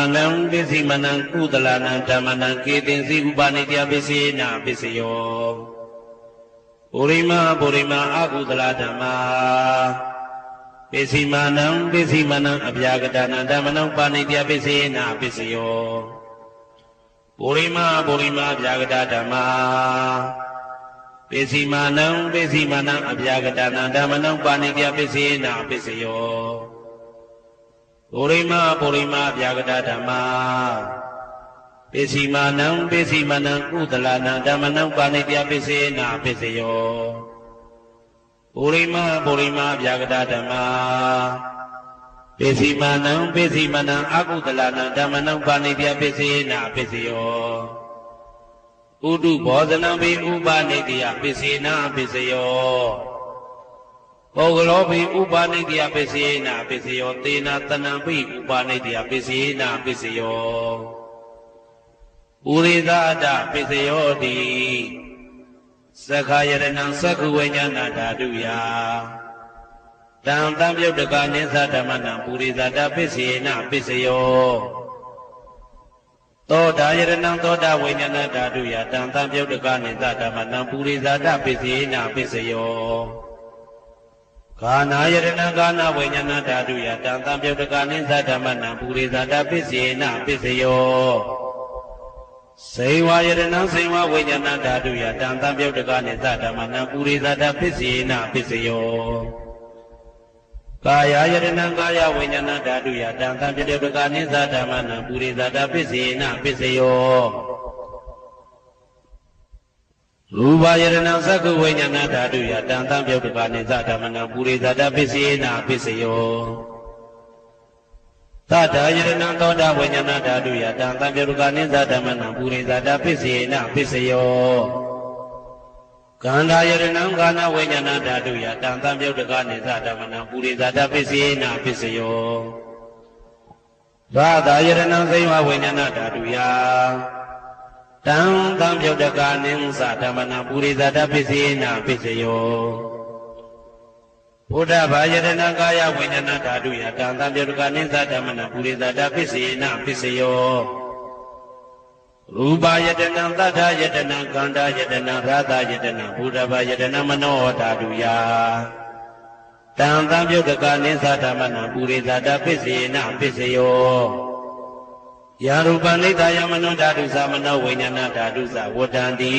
နံကုသလနံဓမ္မနံကေတင်စီဥပနိတယပိစေနပိစယောပုရိမာအာကုသလဓမ္မာ ပိစီမာနံပိစီမနံအပြာကတနာဓမ္မနံပါဏိတယပိစေနာပိစယောပုရိမအပြာကတဓမ္မာပိစီမာနံပိစီမနံအပြာကတနာဓမ္မနံပါဏိတယပိစေနာပိစယောပုရိမအပြာကတဓမ္မာပိစီမာနံပိစီမနံကုသလနာဓမ္မနံပါဏိတယပိစေနာပိစယောပုရိမအပြာကတဓမ္မာပိစီမာနံအကုသလနာဓမ္မနံပါဏိတယပိစေနာပိစယောဥဒုဘောဇနံဘိဥပနိတယပိစေနာပိစယောပုဂ္ဂလောဘိဥပနိတယပိစေနာပိစယောသေနာတဏံဘိဥပနိတယပိစေနာပိစယောပုရိသအတ္တပိစယောတိသက္ခာယရဏံသက္ခဝိညာဏဓာတုယတံတံပြုတ်တကနိသဓမ္မနံပုရိသတ္တပိစေနာပိစယောသောတာယရဏံသောတာဝိညာဏဓာတုယတံတံပြုတ်တကနိသဓမ္မနံပုရိသတ္တပိစေနာပိစယောခာနာယရဏံခာနာဝိညာဏဓာတုယတံတံပြုတ်တကနိသဓမ္မနံပုရိသတ္တပိစေနာပိစယောစေဝယရဏံစေဝဝိညာဏဓာတုယတံတံပြုတ်တကနိသဓမ္မနံပုရိသတ္တပိစေနာပိစယောကာယယရဏံကာယဝိညာဏဓာတုယတံတံပြုတ်တကနိသဓမ္မနံပုရိသတ္တပိစေနာပိစယောရူပယရဏံသက္ခဝိညာဏဓာတုယတံတံပြုတ်တကနိသဓမ္မနံပုရိသတ္တပိစေနာပိစယောသတ္တယရဏံသောတာဝိညာဏဓာတုယတံတံပြုတ်တကနိသဓမ္မနံပုရိသတ္တပိစေနာပိစယောကန္ဓာယရဏံကာနဝိညာဏဓာတုယတံတံပြုတ်တကနိသဓမ္မနံပုရိသတ္တပိစေနာပိစယောဘာသာယရဏံစေဝဝိညာဏဓာတုယတံတံပြုတ်တကနိသဓမ္မနံပုရိသတ္တပိစေနာပိစယောဘုဒ္ဓဘာယရဏကာယဝိညာဏဓာတုယတံတံပြုတ်တကနိသဓမ္မနံပုရိသတ္တပိစေနာပိစယောရူပယတနာသတ္ထယတနာကန္တာယတနာရာသယတနာဘုဒ္ဓဘာယတနာမနောဓာတုယတံတံပြုတ်တကနိသဓမ္မနံပုရိသတ္တပိစေနာပိစယောယာရူပနိဒာယမနောဓာတုသမနောဝိညာဏဓာတုသဝတ္တန္တိ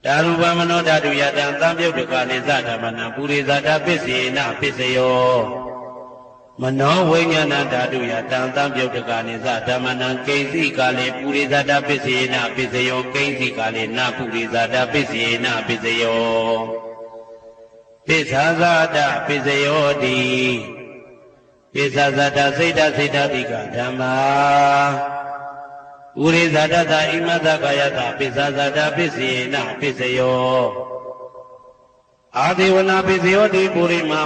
ဓာရူပမနောဓာတုယတံတံပြုတ်တကနိသဓမ္မနံပုရိသတ္တပိစေနာပိစယောမနောဝိညာဏဓာတုယတံတံပြုတ်တကနိသဓမ္မနံကိဉ္စီကာလေပုရိသတ္တပိစေနာပိစယောကိဉ္စီကာလေနပုရိသတ္တပိစေနာပိစယောပိစ္ဆာဇာတပိစယောတိပိစ္ဆာဇာတစိတ်တတိကဓမ္မာဥရိဇာတသဣမသကာယတပိစ္ဆာဇာတပိစေနာပိစယောအာဒေဝနာပိစယောတိပုရိမာ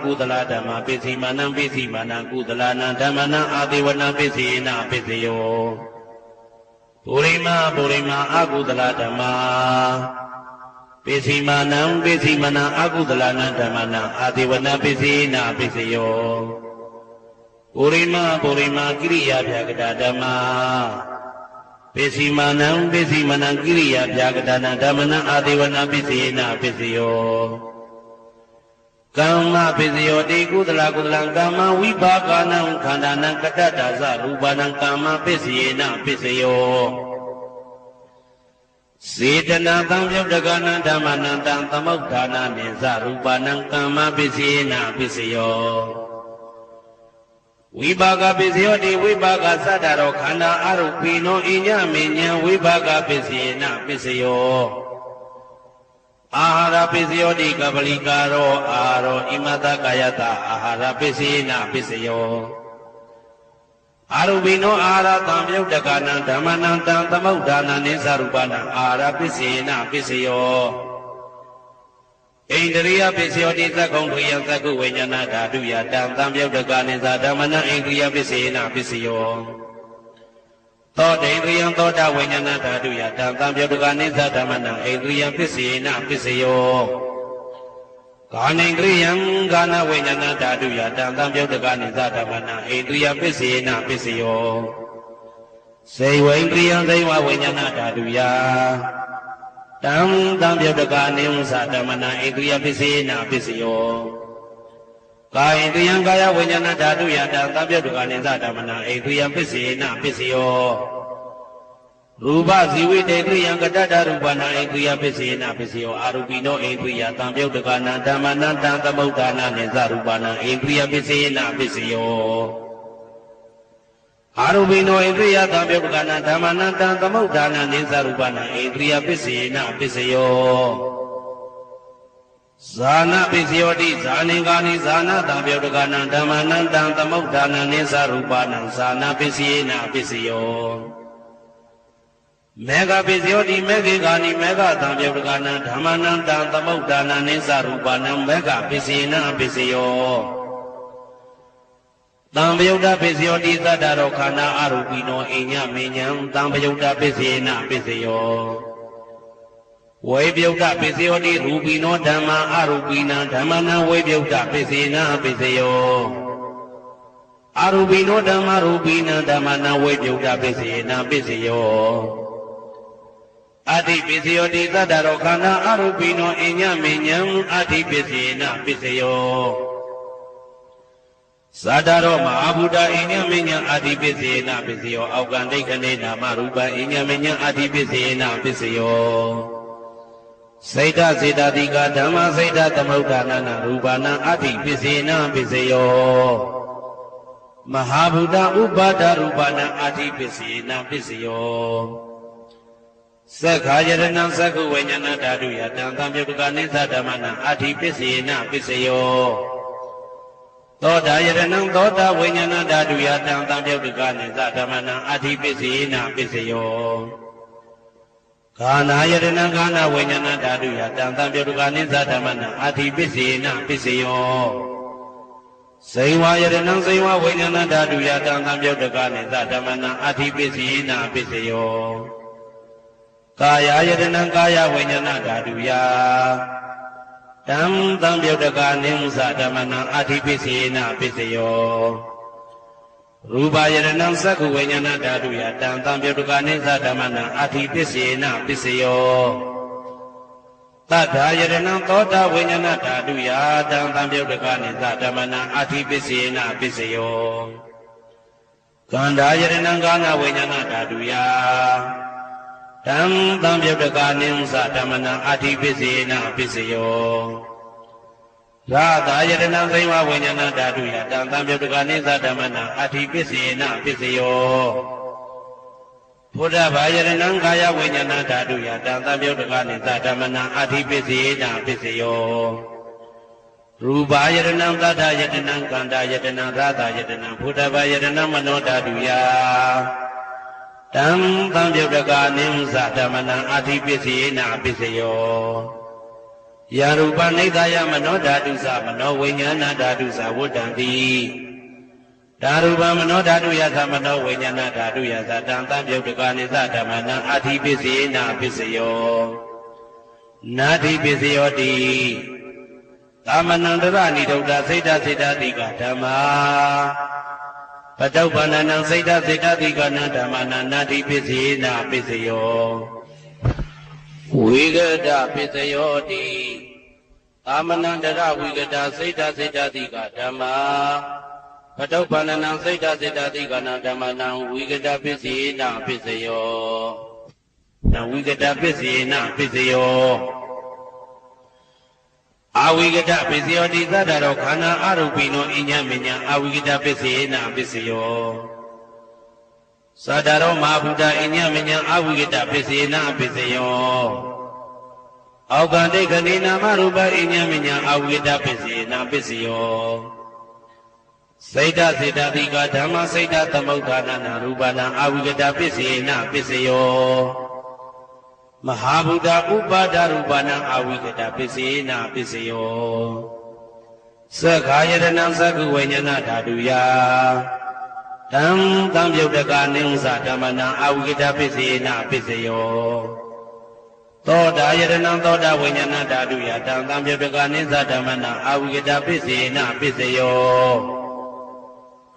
ကုသလဓမ္မာပိစီမာနံကုသလနာဓမ္မနံအာဒေဝနာပိစေနာပိစယောပုရိမာအကုသလဓမ္မာပိစီမာနံအကုသလနာဓမ္မနံအာဒေဝနာပိစေနာပိစယောပုရိမာကိရိယာဗျာကတဓမ္မာပိစီမာနံကိရိယာဗျာကတနာဓမ္မနံအာဒေဝနာပိစေနာပိစယောကမ္မပိစယောတိကုသလကမ္မဝိပါကနံခန္ဓာနံကတ္တတာသရူပနံကမ္မပိစေနာပိစယောစေတနာတံပြုတ်တကနံဓမ္မနံတံသမုဋ္ဌာနာနိသရူပနံကမ္မပိစေနာပိစယောဝိပါကပိစယောတိဝိပါကသတ္တရောခန္ဓာအရုပိနောဣညမေညံဝိပါကပိစေနာပိစယောအာဟာရပိစယောတိကပလိကာရောအာရောဣမတကာယတအာဟာရပိစေနာပိစယောအာရုပိနောအာဟာရတံပြုတ်တကနံဓမ္မနံတံသမုဋ္ဌာနာနိသရူပနံအာဟာရပိစေနာပိစယောဣန္ဒရိယပိစယောတိသက္ကုံထွေယသက္ကုဝိညာဏဓာတုယတံတံပြုတ်တကနိသဓမ္မနံဣန္ဒရိယပိစေနာပိစယောသောတေဣန္ဒရိယသောတာဝိညာဏဓာတုယတံတံပြုတ်တကနိသဓမ္မနံဣန္ဒရိယပိစေနာပိစယောကာနိန္ဒရိယံကာနဝိညာဏဓာတုယတံတံပြုတ်တကနိသဓမ္မနံဣန္ဒရိယပိစေနာပိစယောစေဝိန္ဒရိယံစေဝဝိညာဏဓာတုယတံပြုတ်တကနိသဓမ္မနံဣန္ဒရိယပိစေနာပိစယော ကာယတိယံကာယဝိညာဏဓာတုယတံသံပြုတ်တကနိသဓမ္မနာအိန္ဒိယပစ္စေနပစ္စယောရူပဇီဝိတေတိယံကတ္တရူပနာအိန္ဒိယပစ္စေနပစ္စယောအာရူပိနောအိန္ဒိယသံပြုတ်တကနာဓမ္မနာတံသမုဒ္ဒါနာနိသရူပနာအိန္ဒိယပစ္စေနပစ္စယောအာရူပိနောအိန္ဒိယသံပြုတ်တကနာဓမ္မနာတံသမုဒ္ဒါနာနိသရူပနာအိန္ဒိယပစ္စေနပစ္စယောဇာနာပစ္စယောတိဇာနေကာနိဇာနာတံပြုတ်တကနာဓမ္မနာတံသမုဒ္ဒါနာနိသရူပနာဇာနာပစ္စေနပစ္စယောမေဃပစ္စယောတိမေဃေကာနိမေဃတံပြုတ်တကနာဓမ္မနာတံသမုဒ္ဒါနာနိသရူပနာမေဃပစ္စေနပစ္စယောတံပယုတ်တပစ္စယောတိသတ္တရောခန္ဓာအရူပိနောအိညမဉ္ဇံတံပယုတ်တပစ္စေနပစ္စယောဝေပယုတ်တပစ္စယောတိရူပိနောဓမ္မာအရူပိနံဓမ္မနံဝေပယုတ်တပစ္စေနပစ္စယောအရူပိနောဓမ္မာရူပိနံဓမ္မနံဝေပယုတ်တပစ္စေနပစ္စယောအတိပစ္စယောတိသတ္တရောခန္ဓာအရူပိနောအိညမဉ္ဇံအတိပစ္စေနပစ္စယောဇာတရောမဟာဗုဒ္ဓအိညမဉ္ဇံအတိပစ္စေနပစ္စယောအောက်ကံဒိဋ္ဌနေနာမရူပအိညမဉ္ဇံအတိပစ္စေနပစ္စယောစိတ်တစေတတိကဓမ္မစိတ်တသမုဒ္ဒါနနာရူပနာအဋ္ဌိပစ္စေနပစ္စယောမဟာဗုဒ္ဓဥပါဒရူပနာအဋ္ဌိပစ္စေနပစ္စယောသက္ခာယရဏံသက္ခုဝိညာဏဓာတုယတံသံပြုတ်တကနိသဓမ္မနာအဋ္ဌိပစ္စေနပစ္စယောသောတာယရဏံသောတာဝိညာဏဓာတုယတံသံပြုတ်တကနိသဓမ္မနာအဋ္ဌိပစ္စေနပစ္စယောကာနာယတနာကာနာဝိညာဏဓာတုယတံသံပြုတ်တကနိသဓမ္မနာအဋ္ဌိပစ္စေနပစ္စယောဇိဝယတနာဇိဝဝိညာဏဓာတုယတံသံပြုတ်တကနိသဓမ္မနာအဋ္ဌိပစ္စေနပစ္စယောကာယယတနာကာယဝိညာဏဓာတုယတံသံပြုတ်တကနိသဓမ္မနာအဋ္ဌိပစ္စေနပစ္စယောရူပယရဏံသက္ခုဝိညာဏဓာတုယတံသံပြုတ်တကနိသဓမ္မနာအဋ္ဌိပစ္စေနပစ္စယောတတ္ထာယရဏံသောတာဝိညာဏဓာတုယတံသံပြုတ်တကနိသဓမ္မနာအဋ္ဌိပစ္စေနပစ္စယောကန္ဓာယရဏံကာနာဝိညာဏဓာတုယတံသံပြုတ်တကနိသဓမ္မနာအဋ္ဌိပစ္စေနပစ္စယောရာသာယတနာဇိဝဝိညာဏဓာတုယတံသံပြုတ်တကနိသဓမ္မနာအဋ္ဌိပစ္စေနပစ္စယောဘုဒ္ဓဘာယတနံကာယဝိညာဏဓာတုယတံသံပြုတ်တကနိသဓမ္မနာအဋ္ဌိပစ္စေနပစ္စယောရူပယတနံသတ္တယတနံကန္တာယတနံရာသာယတနံဘုဒ္ဓဘာယတနံမနောဓာတုယတံသံပြုတ်တကနိသဓမ္မနာအဋ္ဌိပစ္စေနပစ္စယောယာရူပနိဒာယမနောဓာတုသမနောဝိညာဏဓာတုသဝတ္တံတိဓာရူပမနောဓာတုယသမနောဝိညာဏဓာတုယသတံသံပြုတ်တကနိသဓမ္မနာအဋ္ဌိပစ္စေနပစ္စယောနာတိပစ္စယောတိသမနန္တရဏိဒုဒ္ဒစိတ်တစေတတိကဓမ္မာပတုပ္ပန္နံစိတ်တစေတတိကနာဓမ္မနာနာတိပစ္စေနပစ္စယောဝိဂဒပစ္စယောတိသာမဏန္တရဝိဂဒစိတ်တစေတတိကဓမ္မာပတုပ္ပန္နံစိတ်တစေတတိကနာဓမ္မနံဝိဂဒပစ္စေနပစ္စယောနဝိဂဒပစ္စေနပစ္စယောအဝိဂဒပစ္စယောတိသတ္တရောခန္ဓာအရူပိနောအိညမညအဝိဂဒပစ္စေနပစ္စယောသတ္တရောမဟာဗုဒ္ဓအိညမညအဝိဂဒပစ္စေနပစ္စယောအောက်ကံဒိဋ္ဌနေနာမရူပအိညမညအဝိဂဒပစ္စေနပစ္စယောစိတ်တစေတတိကဓမ္မစိတ်တသမုဒ္ဒါနနာရူပနာအဝိဂဒပစ္စေနပစ္စယောမဟာဗုဒ္ဓဥပါဒရူပနာအဝိဂဒပစ္စေနပစ္စယောသက္ခာယတနံသက္ခုဝိညာဏဓာတုယတံသံပြုတ်တကနိသဓမ္မနာအဝိဂဒပစ္စေနပစ္စယောသောတာယတနံသောတာဝိညာဏဓာတုယတံသံပြုတ်တကနိသဓမ္မနာအဝိဂဒပစ္စေနပစ္စယော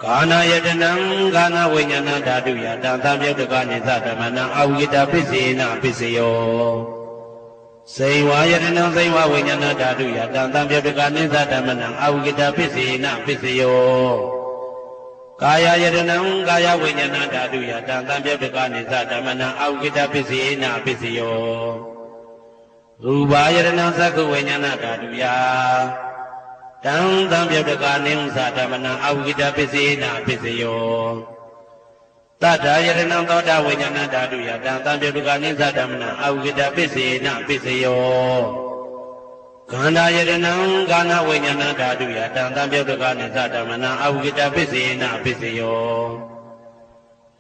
ကာနာယတနံကာနာဝိညာဏဓာတုယတံသံပြုတ်တကနိသဓမ္မနာအဝိဂဒပစ္စေနပစ္စယော စေဝါယတနံစေဝဝိညာဏဓာတုယတံတံပြုတ်တကနိသဓမ္မနံအာဝိကတပစ္စေနပစ္စယောကာယယတနံကာယဝိညာဏဓာတုယတံတံပြုတ်တကနိသဓမ္မနံအာဝိကတပစ္စေနပစ္စယောရူပယတနံသက္ခဝိညာဏဓာတုယတံတံပြုတ်တကနိသဓမ္မနံအာဝိကတပစ္စေနပစ္စယောတတ္ထာယတနံသောတာဝိညာဏဓာတုယတံတံပြုတ်တကနိသဓမ္မနံအာဝိကတပစ္စေနပစ္စယောခန္ဓာယတနံကာဏဝိညာဏဓာတုယတံတံပြုတ်တကနိသဓမ္မနံအာဝိကတပစ္စေနပစ္စယော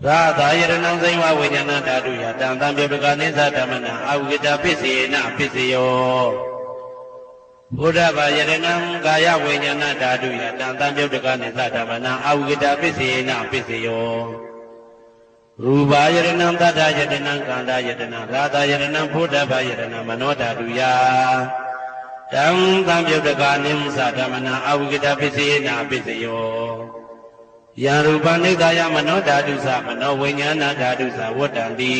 ရာသယတနံသိဝဝိညာဏဓာတုယတံတံပြုတ်တကနိသဓမ္မနံအာဝိကတပစ္စေနပစ္စယောဘုဒ္ဓဘာယတနံကာယဝိညာဏဓာတုယတံတံပြုတ်တကနိသဓမ္မနံအာဝိကတပစ္စေနပစ္စယောရူပယတနံတတ္ထယတနံကန္တာယတနံရာသယတနံဘုဒ္ဓဘာယတနံမနောဓာတုယတံတံပြုတ်တကနိသဓမ္မနံအာဝိကတပစ္စေနပစ္စယောယံရူပနိဒာယမနောဓာတုသမနောဝိညာဏဓာတုသဝတ္တံတိ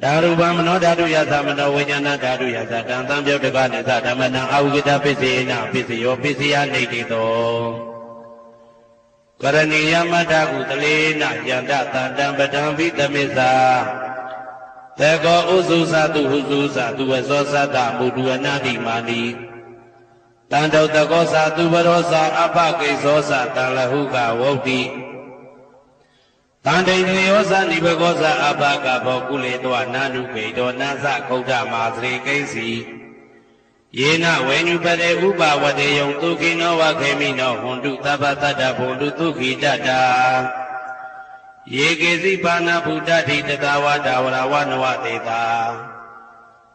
တံရူပမနောဓာတုယသမနောဝိညာဏဓာတုယသတံတံပြုတ်တကနိသဓမ္မနံအာဝိကတပစ္စေနပစ္စယောပစ္စယနေတိတောကရဏီယမတ္တကုတလေနယန္တတံတံပတံပိသမိစ္ဆာသေကောဥစုသတုဟုစုသတုဝသောသတ္တမုဒုအနာတိမာနိတံတုတ်တကောသတုဘရောသအပကိသောသတံလဟုကဝုတ်တိတံဒိဋ္ဌိယောသနိဘကောသအပကဘောကုလေတောနာနုခေတောနသခုဒ္ဓမာသရေကိစီယေနဝေညုပတေဥပဝတေယံသုခိနောဝခေမိနောဟွန္တုသဗ္ဗတတ္တဘုံတုသုခိတတ္တာယေကေစီပါဏဗုဒ္ဓတိတတဝတာဝရဝနဝတေတာ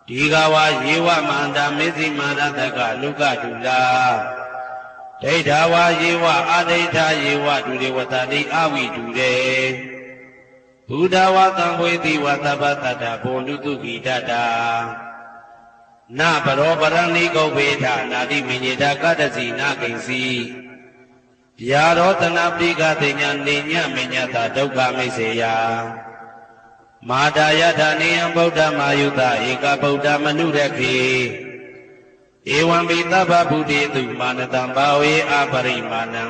ဒီဃဝယေဝမန္တမေဇိမာရတကလူကတုလာဒိဋ္ဌဝယေဝအာဒိဋ္ဌယေဝဒုရေဝတတိအဝိတုရေဘုဒ္ဓဝသံဝေတိဝသဗ္ဗတတ္တဘုံတုသုခိတတ္တာနပရောပရဏိကုဗေထနာတိမိညေတာကတ္တစီနာကိဉ္စီဗျာရောတနာပိကတိညာနေညမညတာဒုက္ခမိစေယမာတာယထာနေယံဗုဒ္ဓမာယုတဧကဗုဒ္ဓမနုရခေဧဝံပိသဗ္ဗဗုဒ္ဓေတုမာနတံဘာဝေအပရိမာဏံ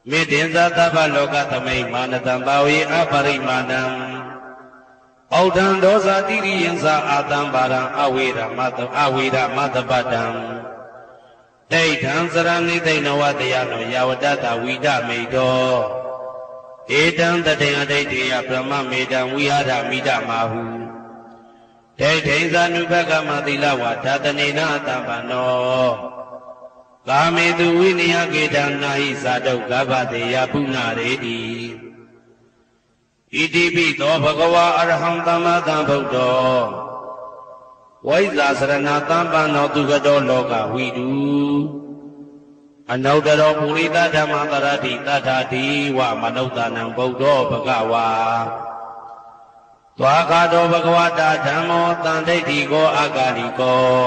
မေတ္တင်္သသဗ္ဗလောကသမိမာနတံဘာဝေအပရိမာဏံဩဒံဒောဇာတိရိယံသာအာတံပါရံအဝေရမတပတံဒိဋ္ဌံစရဏိသိဏဝတယနောယဝတ္တဝိဒမေတောဧတံတတေအဒိဋ္ဌိယဗြဟ္မမေတံဝိဟာရမိဒမာဟုဒိဋ္ဌိသနုဘကမသီလဝါဓတနေနအတံပနောကာမေတုဝိနယကေတံနာဟိသာတုကဗ္ဗတေယပုဏ္ဏရေတိဣတိပိသောဘဂဝါအရဟံသမ္မာသမ္ဗုဒ္ဓောဝိဇ္ဇာစရဏသံပန္နောသူကတောလောကဝိတုအနုတ္တရောပုရိသဓမ္မတရတိတထာတိဝမနုဿာနံဗုဒ္ဓောဘဂဝါသွားကားတော်ဘဂဝတာဓမ္မောတန်ဒိဋ္ဌိကောအာဂါရိကော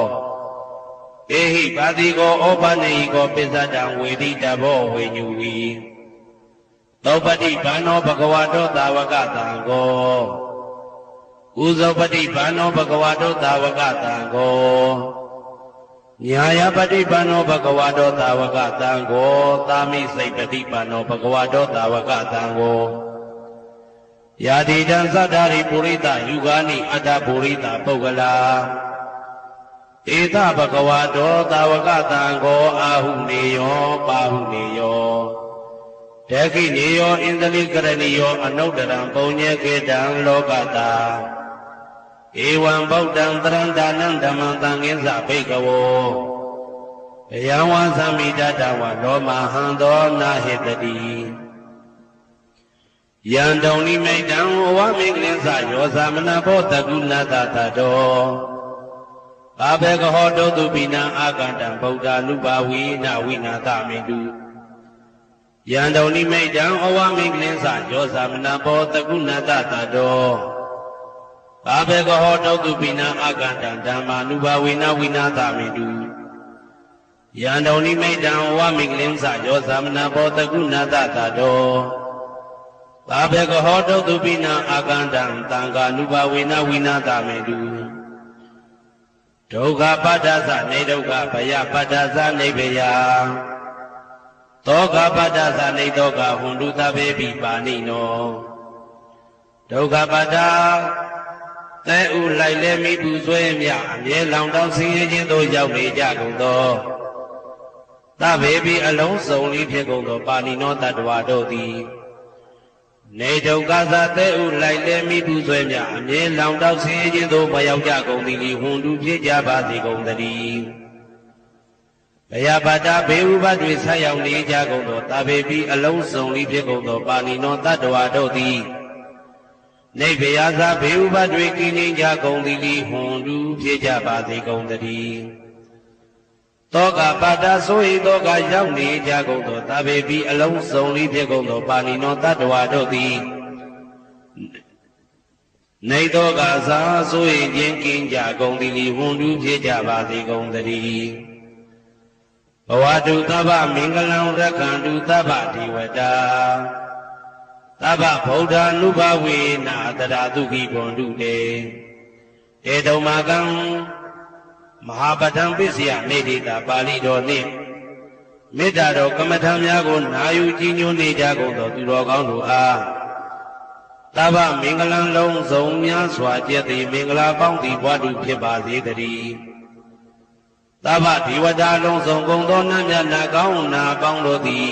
ဧဟိပါတိကောဩပနေဟိကောပိစ္ဆတံဝေတိတဘောဝေညူဝီသောပတိဘာနောဘဂဝတောသာဝကတံကောဥဇောပတိဘာနောဘဂဝတောသာဝကတံကောညာယပတိဘာနောဘဂဝတောသာဝကတံကောသာမိစိတ်ပတိဘာနောဘဂဝတောသာဝကတံကောယာတိတံသတ္တာရိပုရိသယုဂာနိအတ္တပုရိသပုဂ္ဂလာဧသဘဂဝတောသာဝကတံကောအာဟုနေယောပါဟုနေယောဒခိနေယောဣန္ဒလိကရဏီယောအနုတ္တရံပုံညေကေတံလောကတာဧဝံဗုဒ္ဓံတရန္တာနံဓမ္မံသံဃိသဘိကဝောဘယံဝံသမိတတဝလောမဟံသောနာဟေတတိယံတုန်နိမိတံဝဝမိကလင်းသယောသမနဘောတကုဏတတတောဘာဘေကဟောတုတုပိနံအာကတံဗုဒ္ဓ ानु ဘာဝိနဝိနာသမိတုယံတုန်နိမိတံဩဝမိကလင်းသယောသမနဘောတကုဏတတတောဘာဘေကဟောတုတုပိနံအာကတံဓမ္မာနုဘာဝိနဝိနာသမိတုယံတုန်နိမိတံဩဝမိကလင်းသယောသမနဘောတကုဏတတတောဘာဘေကဟောတုတုပိနံအာကတံသံဃာနုဘာဝိနဝိနာသမိတုယ ဒုက္ခပတ္တသနေဒုက္ခဘယပတ္တသနေဘယသောကပတ္တသနေသောကဟွန်တုသဗ္ဗေပိပါဏိနောဒုက္ခပတ္တသဲဥလိုက်လဲမိပူဆွဲမြအမြဲလောင်တောင်းဆင်းရဲခြင်းသို့ရောက်နေကြကုန်သောသဗ္ဗေပိအလုံးစုံလေးဖြစ်ကုန်သောပါဏိနောတတ္တဝါတို့သည်နေဒုက္ခသာသဲဥလိုက်လဲမိပူဆွဲမြအမြဲလောင်တောင်းဆင်းရဲခြင်းသို့မရောက်ကြကုန်သည်ဟွန်တုဖြစ်ကြပါစေကုန်သတည်းဘယပတ္တဘေဥပတွေဆက်ရောက်နေကြကုန်သောသဗ္ဗေပိအလုံးစုံလေးဖြစ်ကုန်သောပါဏိနောတတ္တဝါတို့သည်နေဗယသာဘေဥပတွေကင်းကြကုန်သည်ဟွန်တုဖြစ်ကြပါစေကုန်သတည်းသောကပတ္တဆို၏သောကရောက်နေကြကုန်သောသဗ္ဗေပိအလုံးစုံလေးဖြစ်ကုန်သောပါဏိနောတတ္တဝါတို့သည်နေသောကသာဆို၏ခြင်းကင်းကြကုန်သည်ဟွန်တုဖြစ်ကြပါစေကုန်သတည်းဘဝတုသဗ္ဗမင်္ဂလံရက္ခန္တုသဗ္ဗဒေဝတာသဗ္ဗဗုဒ္ဓ ानु ဘဝေနတရာတုခိဂွန်တုတေတေတုံမာကံမဟာပဋ္ဌံပစ္စယနေတိတာပါဠိတော်နှင့်မေတ္တာတော်ကမ္မထံများကိုနာယူကြည်ညိုနေကြကုန်သောသူတော်ကောင်းတို့အားသဗ္ဗမင်္ဂလံလုံးစုံများစွာကျက်သည်မင်္ဂလာပေါင်းသည်ဘဝတုဖြစ်ပါစေတည်းသဗ္ဗဒေဝတာလုံးစုံကုန်သောနတ်မြတ်နာကောင်းနာပေါင်းတို့သည်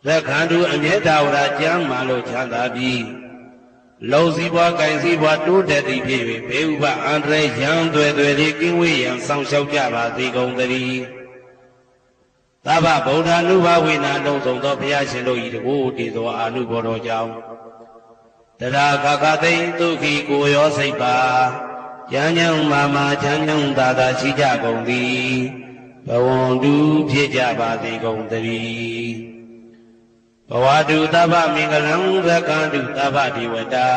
ရက္ခန္တုအမြဲတဝရကျမ်းမာလို့ချမ်းသာပြီးလုံစည်းပွားကိုင်စည်းပွားတိုးတက်သည်ဖြစ်၍ဘေဥပအန္တရာယ်ရန်သွယ်သွယ်လေးကင်းဝေးရန်ဆောင်ရှောက်ကြပါစေကုန်သတည်းသဗ္ဗဗုဒ္ဓ ानु ဘဝေနလုံးစုံသောဘုရားရှင်တို့၏တကူတည်သောအာနုဘောတော်ကြောင့်တရာခခသိမ့်ဒုက္ခိကိုရောစိတ်ပါဉာဏ်ဉာဏ်မာမာချမ်းချမ်းသာသာရှိကြကုန်သည်ဘဝန္တုဖြစ်ကြပါစေကုန်သတည်းဘဝတုသဗ္ဗမင်္ဂလံရက္ခန္တုသဗ္ဗဒေဝတာ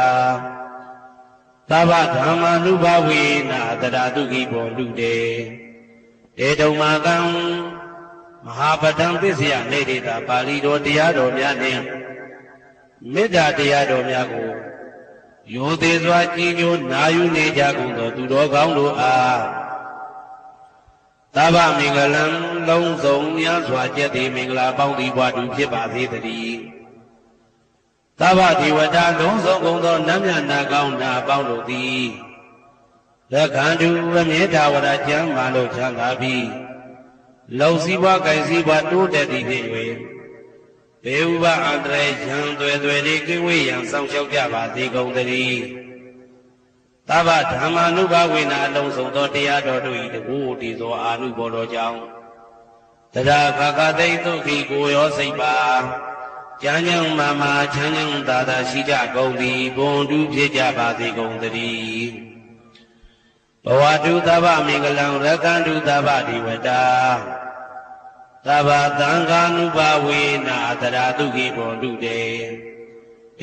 သဗ္ဗဓမ္မာနုဘဝေနတရာတုခိဘောတုတေတေတုံမာကံမဟာပဋ္ဌံပစ္စယနေတိတာပါဠိတော်တရားတော်များနှင့်မေတ္တာတရားတော်များကိုယောသေးစွာကြည်ညိုနာယူနေကြကုန်သောသူတော်ကောင်းတို့အားသဗ္ဗမင်္ဂလံလုံးစုံများစွာကျက်သည်မင်္ဂလာပေါင်းသည်ဘဝတုဖြစ်ပါစေတည်းသဗ္ဗဒေဝတာလုံးစုံကုန်သောနတ်မြတ်နာကောင်းနာပေါင်းတို့သည်ရက္ခန္တုအမြဲတဝရကျမ်းမာလို့ချမ်းသာပြီးလုံစည်းပွားကိုင်စည်းပွားတိုးတက်သည်ဖြစ်၍ဘေဥပအန္တရာယ်ရန်သွယ်သွယ်လေးကင်းဝေးရန်ဆောင်ရှောက်ကြပါစေကုန်သတည်းသဗ္ဗဓမ္မာနုဘဝေနအလုံးစုံသောတရားတော်တို့၏တကူတည်သောအာနုဘောတော်ကြောင့်တရာခခသိမ့်ဒုက္ခိကိုရောစိတ်ပါဉာဏ်ဉာဏ်မာမာချမ်းချမ်းသာသာရှိကြကုန်သည်ဘွန်တုဖြစ်ကြပါစေကုန်သတည်းဘဝတုသဗ္ဗမင်္ဂလံရက္ခန္တုသဗ္ဗဒေဝတာသဗ္ဗသံဃာနုဘဝေနတရာတုခိဘွန်တုတေ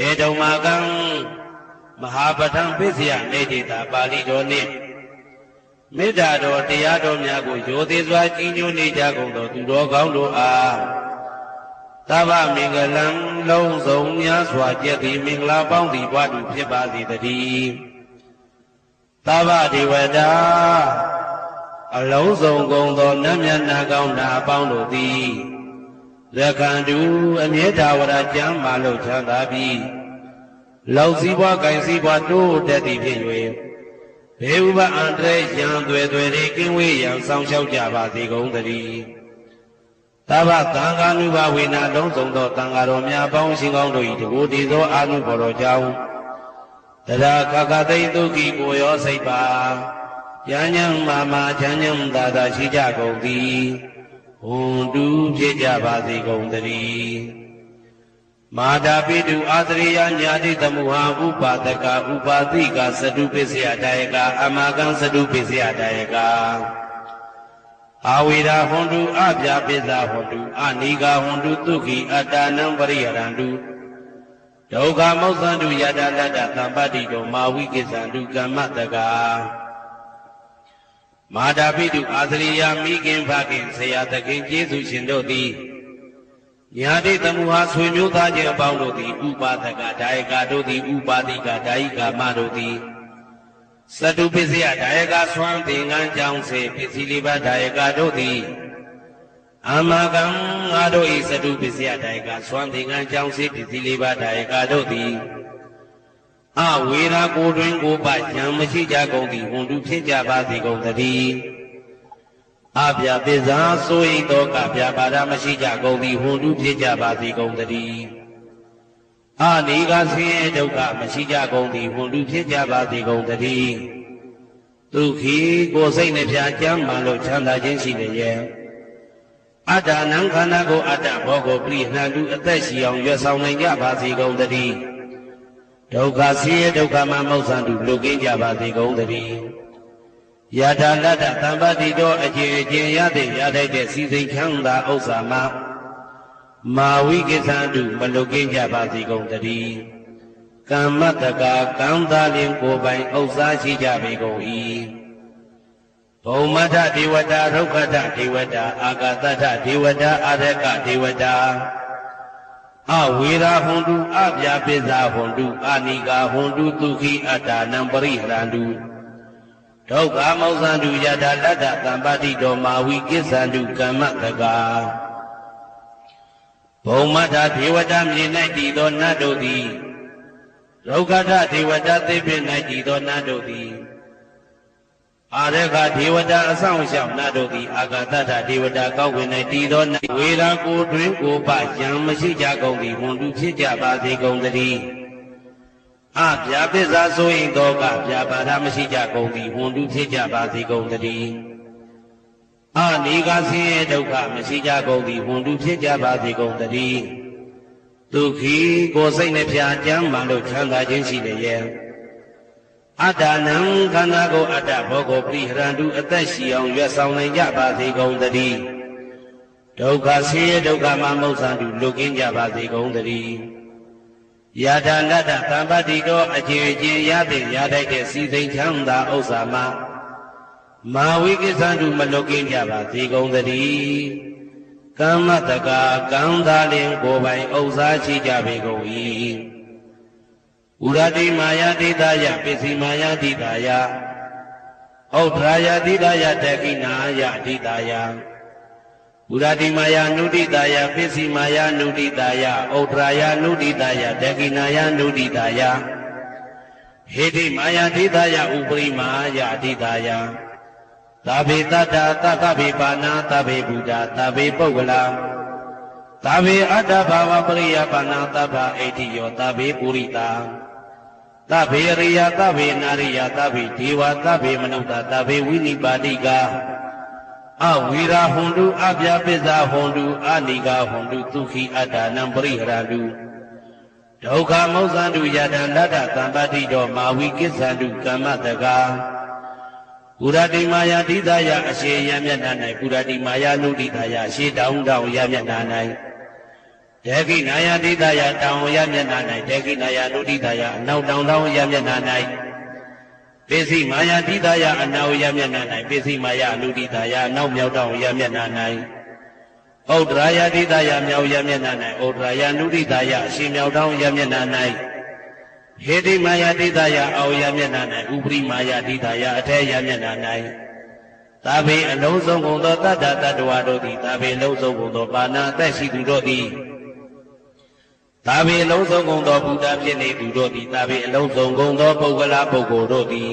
ဧတုံမာကံမဟာပဋ္ဌံပစ္စယနေတိတာပါဠိတော်နှင့်မေတ္တာတော်တရားတော်များကိုရိုသေစွာကြည်ညိုနေကြကုန်သောသူတော်ကောင်းတို့အားသဗ္ဗမင်္ဂလံလုံးစုံများစွာကျက်သည်မင်္ဂလာပေါင်းသည်ဘဝတုဖြစ်ပါစေတည်းသဗ္ဗဒေဝတာအလုံးစုံကုန်သောနတ်မြတ်နာကောင်းနာအပေါင်းတို့သည်ရက္ခန္တုအမြဲတဝရကျမ်းမာလို့ချမ်းသာပြီးလောက်စည်းပွားကိုင်စည်းပွားတိုးတက်သည်ဖြစ်၍ဘေဥပအန္တရာယ်ရန်သွယ်သွယ်လေးကင်းဝေးရန်ဆောင်ရှောက်ကြပါစေကုန်သတည်းသဗ္ဗသံဃာနုဘဝေနလုံးစုံသောသံဃာတော်များပေါင်းရှင်ကောင်းတို့၏တကူတည်သောအာနုဘော်တော်ကြောင့်တရာခခသိမ့်ဒုက္ခိကိုရောစိတ်ပါဉာဏ်ဉာဏ်မာမာချမ်းချမ်းသာသာရှိကြကုန်သည်ဟွန်တုဖြစ်ကြပါစေကုန်သတည်းမာတာပိတုအာသရိယညာတိသမုဟာဥပါဒကဥပါတိကသတုပစ္စယတာယကအမကံသတုပစ္စယတာယကအာဝိရာဟွန်တုအပြာပိသဟွန်တုအနိဂဟွန်တုဒုက္ခိအတ္တနံပရိယရန္တုဒုက္ခမောက္ခန္တုယတလတ္တသံပတ္တိတောမာဝိကိစ္ဆန္တုကမ္မတကာမာတာပိတုအာသရိယမိခင်ဖခင်ဆရာသခင်ကျေးဇူးရှင်တို့သည်ညာတိသမုဟာဆွေမျိုးသားချင်းအပေါင်းတို့သည်ဥပါဒကဒါယကတို့သည်ဥပါတိကဒါယိကာမတို့သည် စတုပစ္စယဒါယကဆွမ်းသင်္ကန်းကြောင့်စေပစ္စည်းလေးပါးဒါယကတို့သည်အာမကံငါတို့ဤစတုပစ္စယဒါယကဆွမ်းသင်္ကန်းကြောင့်စေပစ္စည်းလေးပါးဒါယကတို့သည်အဝေရာကိုတွင်ကိုပယံမရှိကြကုန်သည်ဟွန်တုဖြစ်ကြပါစေကုန်သတည်းအပြပစ္စာဆိုဤသောကပြပါဒမရှိကြကုန်သည်ဟွန်တုဖြစ်ကြပါစေကုန်သတည်းအာနိကဆင်းရဲဒုက္ခမရှိကြကုန်သည်ဟွန်တုဖြစ်ကြပါစေကုန်သတည်းဒုက္ခိကိုယ်စိတ်နှပြကျမ်းမှန်လို့ချမ်းသာခြင်းရှိလျက်အတ္တနံခန္ဓာကိုအတ္တဘောကိုပြိနှံတုအသက်ရှိအောင်ရွတ်ဆောင်နိုင်ကြပါစေကုန်သတည်းဒုက္ခဆင်းရဲဒုက္ခမှမောက္ခတုလွတ်ကင်းကြပါစေကုန်သတည်းယထာလတ္တသံပတိတောအကျဉ်အကျဉ်ရတဲ့ရထိုက်တဲ့စီစိတ်ချမ်းသာဥစ္စာမှာမာဝိကိသံတုမလွတ်ကင်းကြပါစေကုန်သတည်းကမ္မတကာကံသာလင်ကိုယ်ပိုင်ဥစ္စာရှိကြပေကုန်၏ဘုံမထဒေဝတာဒုက္ခတဒေဝတာအာဂတထဒေဝတာအာရကဒေဝတာအဝေရာဟွန်တုအပြပစ္စာဟွန်တုအာနိကာဟွန်တုဒုက္ခိအတ္တနံပရိဟရန္တုဒုက္ခမောက္ခန္တုယထာလတ္တသံပတိတောမာဝိကိစ္ဆန္တုကမ္မတကာဘုံမထဒေဝတာမြေ၌တည်သောနတ်တို့သည်ဒုက္ခထဒေဝတာသိပင်၌တည်သောနတ်တို့သည်အာရကဒေဝတာအဆောင်ရှောက်နတ်တို့သည်အာဂတထဒေဝတာကောက်ဝင်၌တည်သောနတ်ဝေရာကိုတွင်ကိုပယံမရှိကြကုန်သည်ဟွန်တုဖြစ်ကြပါစေကုန်သတည်းအပြာပစ္စာဆိုရင်သောကပြာပါဒမရှိကြကုန်သည်ဟွန်တုဖြစ်ကြပါစေကုန်သတည်းအနိကဆင်းရဲဒုက္ခမရှိကြကုန်သည်ဟွန်တုဖြစ်ကြပါစေကုန်သတည်းဒုက္ခိကိုယ်စိတ်နှပြကျမ်းမှလို့ချမ်းသာခြင်းရှိလျက်အတ္တနံခန္ဓာကိုအတ္တဘောကိုပြိဟရန္တုအသက်ရှိအောင်ရွတ်ဆောင်နိုင်ကြပါစေကုန်သတည်းဒုက္ခဆင်းရဲဒုက္ခမှမောက္ခတုလွတ်ကင်းကြပါစေကုန်သတည်းယထာလတ္တသံပတိတောအကျဉ်အကျဉ်ရတဲ့ရထိုက်တဲ့စီစိန်ချမ်းသာဥစ္စာမှာမာဝိကိစ္ဆန္တုမလွတ်ကင်းကြပါစေကုန်သတည်းကမ္မတကာကံသာလင်ကိုယ်ပိုင်ဥစ္စာရှိကြပေကုန်၏ဥရတိမာယတိတယပစ္စည်းမာယတိတယဩဒရာယတိတယတကိနာယတိတယဥရတိမာယနုတိတယပစ္စည်းမာယနုတိတယဩဒရာယနုတိတယတကိနာယနုတိတယဟေတိမာယတိတယဥပရိမာယတိတယသဗ္ဗေတတ္တသဗ္ဗေပါဏာသဗ္ဗေဘုဒ္ဓသဗ္ဗေပုဂ္ဂလာသဗ္ဗေအတ္တဘာဝပရိယပါဏာသဗ္ဗဣတိယောသဗ္ဗေပုရိတာသဗ္ဗေရိယသဗ္ဗေနာရိယသဗ္ဗေဒေဝသဗ္ဗေမနုဿသဗ္ဗေဝိနိပါတိကအဝေရာဟွန်တုအပြပစ္စာဟွန်တုအာနိကာဟွန်တုဒုက္ခိအတ္တနံပရိဟရန္တုဒုက္ခမောက္ခန္တုယထာလတ္တသံပတိတောမာဝိကိစ္ဆန္တုကမ္မတကာပုရတိမာယတိတယအရှိယမျက်နှာ၌ပုရတိမာယနုတိတယအရှိတောင်းတောင်းယမျက်နှာ၌ဒေဂိနာယတိတယတောင်းယမျက်နှာ၌ဒေဂိနာယနုတိတယအနောက်တောင်းတောင်းယမျက်နှာ၌ပိစိမာယတိတယအနောက်ယမျက်နှာ၌ပိစိမာယနုတိတယအနောက်မြောက်တောင်းယမျက်နှာ၌ဩဒရာယတိတယမြောက်ယမျက်နှာ၌ဩဒရာယနုတိတယအရှိမြောက်တောင်းယမျက်နှာ၌ဟေတိမာယတိတယအောယမျက်နှာ၌ဥပရိမာယတိတယအထေယမျက်နှာ၌သဗ္ဗေအလုံးစုံကုန်သောတတ္တတတ္တဝါတို့သည်သဗ္ဗေလုံးစုံကုန်သောပါဏာအသက်ရှိသူတို့သည်သဗ္ဗေအလုံးစုံကုန်သောဘုဒ္ဓဖြစ်နေသူတို့သည်သဗ္ဗေအလုံးစုံကုန်သောပုဂ္ဂလပုဂ္ဂိုလ်တို့သည်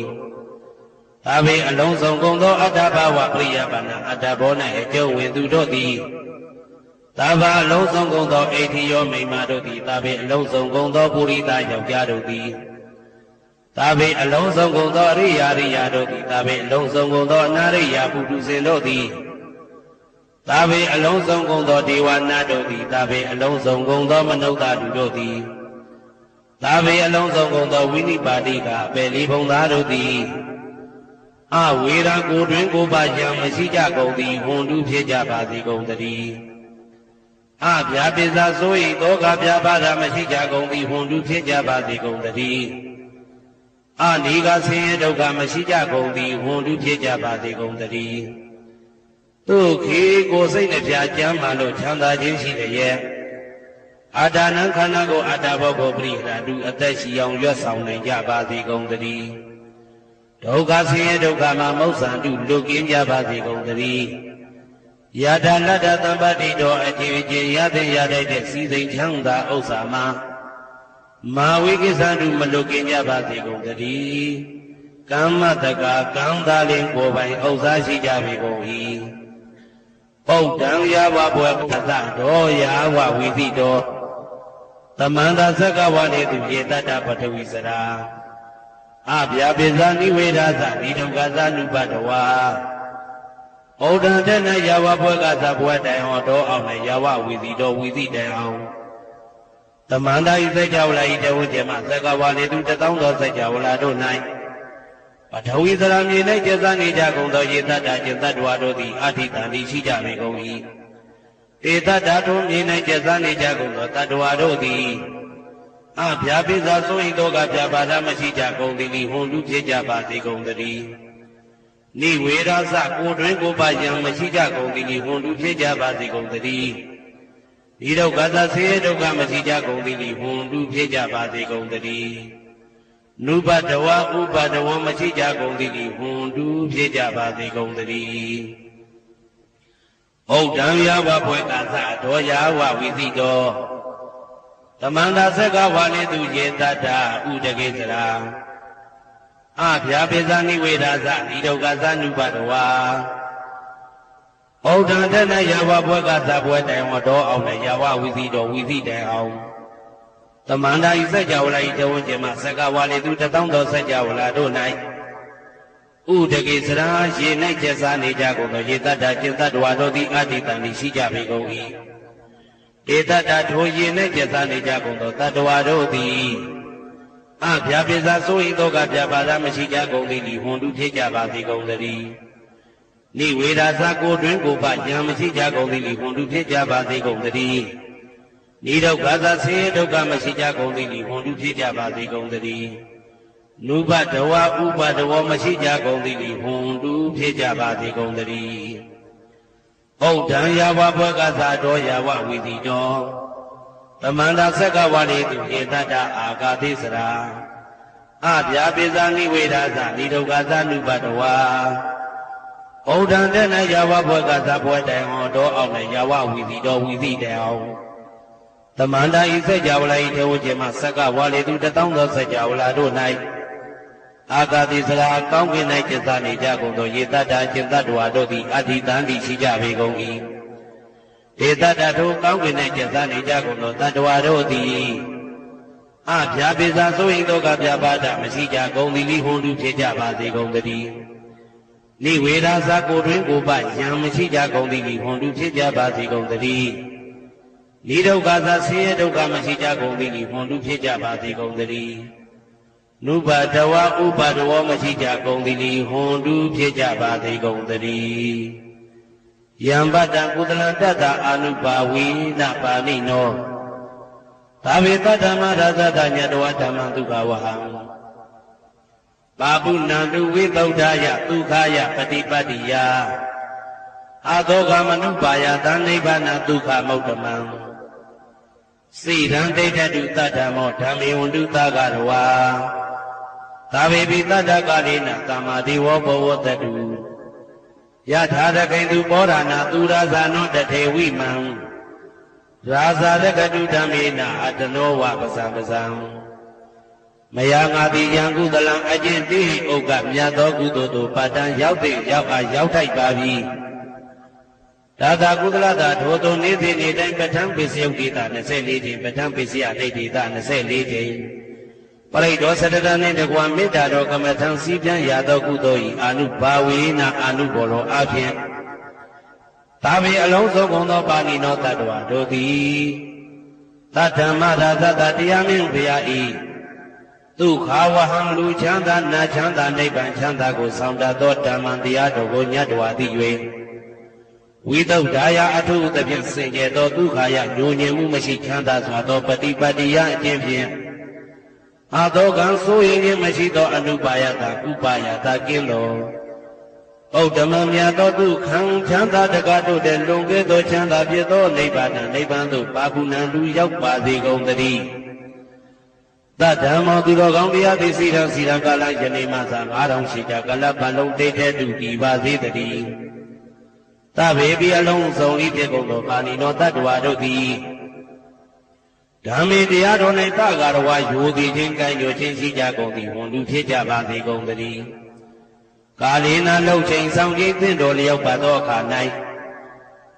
သဗ္ဗေအလုံးစုံကုန်သောအတ္တဘာဝပရိယပါဏာအတ္တဘော၌အကျုံးဝင်သူတို့သည်သဗ္ဗအလုံးစုံကုန်သောအိဋ္ဌိယောမိမ္မာတို့သည်သဗ္ဗေအလုံးစုံကုန်သောပုရိသယောက်ျားတို့သည်သဗ္ဗေအလုံးစုံကုန်သောအရိယာရိယာတို့သည်သဗ္ဗေအလုံးစုံကုန်သောအနာရိယာပုထုဇဉ်တို့သည်သဗ္ဗေအလုံးစုံကုန်သောဒေဝနာတို့သည်သဗ္ဗေအလုံးစုံကုန်သောမနုဿတုတို့သည်သဗ္ဗေအလုံးစုံကုန်သောဝိနိပါတိကအပေလေးဘုံသားတို့သည်အဝေရာကိုတွင်ကိုပါယံမရှိကြကုန်သည်ဟွန်တုဖြစ်ကြပါစေကုန်သတည်းအပြာပစ္စာဆို၏သောကပြပါဒမရှိကြကုန်သည်ဟွန်တုဖြစ်ကြပါစေကုန်သတည်းအနိကဆင်းရဲဒုက္ခမရှိကြကုန်သည်ဟွန်တုဖြစ်ကြပါစေကုန်သတည်းဒုက္ခိကိုယ်စိတ်နှပြကျမ်းမှလို့ချမ်းသာခြင်းရှိလျက်အာဒါနံခန္ဓာကိုအတ္တဘောကိုပရိဟရတုအသက်ရှိအောင်ရွတ်ဆောင်နိုင်ကြပါစေကုန်သတည်းဒ ဒုက္ခဆင်းရဲဒုက္ခမှာမောက္ဆန္တုလွတ်ကင်းကြပါစေကုန်သတည်းယထာလတ္တသမ္ပတ္တိတော်အခြေအခြေရတဲ့ရတဲ့စီစိန်ချမ်းသာဥစ္စာမှာမာဝိကိစ္စတုမလွတ်ကင်းကြပါစေကုန်သတည်းကမ္မတက္ကကံသာလင်ကိုယ်ပိုင်ဥစ္စာရှိကြပေကုန်၏ပုဒ္ဒံယဝဘွယ်ပသတော်ယဝဝိသိတော်သမန္တာသက္ကဝါနေသူယေတတပထဝီစရာအဗျာပိဇာနိဝေဒသနိဒုက္ခသနုပတဝါဩဒံတနယဝဘွယ်ကသဘွယ်တိုင်ဟောတော်အောင်နဲ့ယဝဝိသိတော်ဝိသိတိုင်အောင်သမန္တာဤစัจ java လာဤတဝကျေမသက္ကဝါနေသူတသောသောစัจ java လာတို့၌ပထဝီစရာမြေ၌ကျသနေကြကုန်သောယေတတကျင်တ္တဝါတို့သည်အဋ္ဌိတံတိရှိကြပေကုန်၏ဧတတထုံမြေ၌ကျသနေကြကုန်သောတတ္တဝါတို့သည်အဗျာပိဇာဆို၏တောကဗျာပါဒမရှိကြကုန်သည်ဟွန်လူဖြစ်ကြပါစေကုန်သတည်းနိဝေရသကိုတွင်ကိုပါယံမရှိကြကုန်သည်ဟွန်လူဖြစ်ကြပါစေကုန်သတည်းဤဒုက္ခသဆေဒုက္ခမရှိကြကုန်သည်ဟွန်လူဖြစ်ကြပါစေကုန်သတည်းနုပတဝဥပတဝမရှိကြကုန်သည်ဟွန်လူဖြစ်ကြပါစေကုန်သတည်းဩဒံယဝဘွယ်ကသတော်ယဝဝိသိတော်သမန္တာသက္ကဝါနေသူယေတတဥဒကေစရာအဗျာပိဇာနိဝေဒသဤဒုက္ခသနုပတဝါဩဒံတနယဝဘွယ်ကသဘွယ်တိုင်ဟောတော်အောင်နဲ့ယဝဝိသိတော်ဝိသိတိုင်အောင်သမန္တာဤစัจ java လာဤတဝဉ္ဇေမသက္ကဝါနေသူတသောသောစัจ java လာတို့၌ဥဒကေစရာရေ၌ကျက်စားနေကြကုန်သောယေတတကျင်တ္တဝါတို့သည်အဋ္ဌိတံတိရှိကြပေကုန်၏ဧတတထိုရေ၌ကျက်စားနေကြကုန်သောတတ္တဝါတို့သည်အဗျာပိဇာဆို၏တောကဗျာပါဒမရှိကြကုန်သည်ဟွန်တုဖြစ်ကြပါစေကုန်သတည်းနိဝေဒသကိုတွင်ကိုပဉာဏ်မရှိကြကုန်သည်ဟွန်တုဖြစ်ကြပါစေကုန်သတည်းနိဒုက္ခသဆေဒုက္ခမရှိကြကုန်သည်ဟွန်တုဖြစ်ကြပါစေကုန်သတည်းနုပတဝဥပတဝမရှိကြကုန်သည်ဟွန်တုဖြစ်ကြပါစေကုန်သတည်းဩဒံယဝဘွယ်ကသတော်ယဝဝိသိတော်သမန္တာသက္ကဝါနေသူဧတတအာဂတိစရာအဗျာပိဇာနိဝေဒသနိဒုက္ခသနုပတဝါဩဒံတနယဝဘွယ်ကသဘွယ်တိုင်ဟောတော်အောင်နဲ့ယဝဝိသိတော်ဝိသိတိုင်အောင်သမန္တာဤစัจ java လာဤတဝဉ္ဇေမသက္ကဝါနေသူတသောသောစัจ java လာတို့၌အာဂတိစရာကောင်းကင်၌ကျသနေကြကုန်သောယေတတကျင်တ္တဝါတို့သည်အဋ္ဌိတံတိရှိကြပေကုန်၏ဧတတထိုကောင်းကင်၌ကျသနေကြကုန်သောတတ္တဝါတို့သည်အဗျာပိဇာဆို၏တောကဗျာပါဒမရှိကြကုန်သည်ဟွန်တုဖြစ်ကြပါစေကုန်သတည်းနိဝေဒသကိုတွင်ကိုပယံမရှိကြကုန်သည်ဟွန်တုဖြစ်ကြပါစေကုန်သတည်းနိဒုက္ခသဆေဒုက္ခမရှိကြကုန်သည်ဟွန်တုဖြစ်ကြပါစေကုန်သတည်းနုပတဝဥပတဝမရှိကြကုန်သည်ဟွန်တုဖြစ်ကြပါစေကုန်သတည်းယံပတ္တကုသလံတတ္တအာနုပါဝိနပါဏိနောသာဝေတဓမ္မရသတညတဝဓမ္မဒုက္ခဝဟံပါပုဏ္ဏတုဝိသုဒ္ဓယဒုက္ခယပฏิပတ္တိယအာသောကမနုပါယသနိဗ္ဗာနဒုက္ခမௌတ္တမံစိရံဒိဋ္ဌတုတတ္တမောဓမ္မေဝန္တုသကရဝါသာဝေပိတတ္တကာလိနသမ္မာတိဝဘဝတတုယထာရကိတုပောရဏသူရဇာနောတထေဝိမံရာဇာရကတုဓမ္မေနအတနောဝပဇံပဇံမယငါတိယံကုသလံအကျင့်တိဥက္ကမြတ်သောကုသိုလ်တို့ပတ္တံရောက်တဲ့ရောက်အားရောက်ထိုက်ပါပြီဒါသာကုသလတာထိုသို့နေ့စဉ်နေ့တိုင်းပဋ္ဌာန်းပိစယုတ်တိတာ24ချိန်ပဋ္ဌာန်းပိစယဒိဋ္ဌိတာ24ချိန်ပရိဒောသတ္တနှင့်တကွာမေတ္တာတော်ကမ္မထံစီးပြန်ရသောကုသိုလ်၏အာနုဘာဝေနအာနုဘောလောအဖြင့်သာဝေအလုံးစုံကုန်သောပါဏိနောတတ္တဝါတို့သည်သတ္တမရာသတ္တတရားမင်းဘုရား၏ဒုက္ခဝဟံလူချမ်းသာနာချမ်းသာနိဗ္ဗာန်ချမ်းသာကိုဆောင်တတ်သောဓမ္မတရားတော်ကိုညတ်တော်သိ၍ဝိသုဒ္ဓါယအထုသဖြင့်စင်ကြယ်သောဒုက္ခယညဉ့်ညင်မှုမရှိချမ်းသာစွာသောပฏิပတ်တရားအခြင်းဖြင့်အာသောကံဆိုရင်ခြင်းမရှိသောအနုပါယတာဥပါယတာကင်းတော်ဩဓမ္မမြတ်သောဒုက္ခံချမ်းသာတကားတို့တဲ့လွန်ကဲသောချမ်းသာဖြစ်သောနိဗ္ဗာန်နိဗ္ဗာန်သို့ပါခုဏံလူရောက်ပါစေကုန်သတည်း သတ္တမောသူတော်ကောင်းတရားသိစီတော်စီရကာလယနေ့မှသာ9000ရှိကြကလပ်ပလုံးတိတ်တဲ့တူကြည်ပါစေတည်းသဗ္ဗေပိအလုံးစုံဤဖြစ်ကုန်သောပါဏိနောတတ္တဝါတို့သည်ဓမ္မေတရားတော်၌တကာရဝယိုသည်ချင်းကံ့ညိုချင်းရှိကြကုန်သည်ဝန်လူဖြစ်ကြပါစေကုန်တည်းကာလေနာလှုပ်ချိန်ဆောင်ခြင်းသင့်တော်လျောက်ပါသောအခါ၌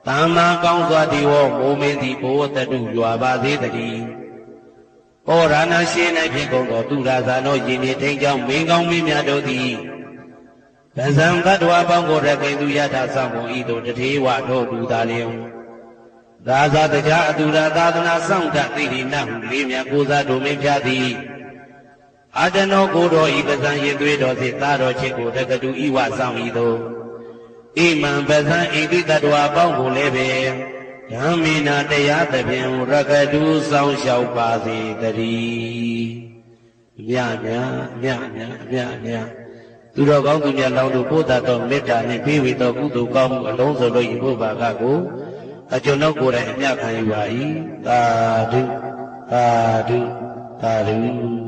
သမ္မာကောင်းစွာဒီဝမိုးမင်းသည်ဘိုးတတုရွာပါစေတည်းဩရဏရှိ၌ဖြစ်ကုန်သောသူရာဇာနောယင်းနေထိန်ကြောင့်မင်းကောင်းမင်းများတို့သည်ဗဇံတတ္တဝါပေါင်းကိုရကိသူယထာဆောင်ကုန်ဤသို့တထေဝတို့တူသာလျင်သာသာတရားအတူရာသာသနာဆောင်တသိရိနဟုလေးမြတ်ကိုစားတို့မင်းပြသည်အာတနောကိုတော်ဤပဇံရင်သွေးတော်စေသာတော်ချစ်ကိုတကတူဤဝဆောင်ဤသို့ဣမံပဇံဣတိတတ္တဝါပေါင်းကိုလည်းပဲဓမ္မေနာတရားသဖြင့်ရကတူဆောင်လျှောက်ပါစေတည်းမြတ်သူတော်ကောင်းသူများလောင်းတို့ပို့တတ်သောမေတ္တာနှင့်ပြေဝေသောကုသိုလ်ကောင်းမှုအလုံးစုံတို့ဤဘုရားကကိုအကျွန်ုပ်ကိုယ်တိုင်အမြတ်ခံယူပါ၏သာဓုသာဓုသာဓု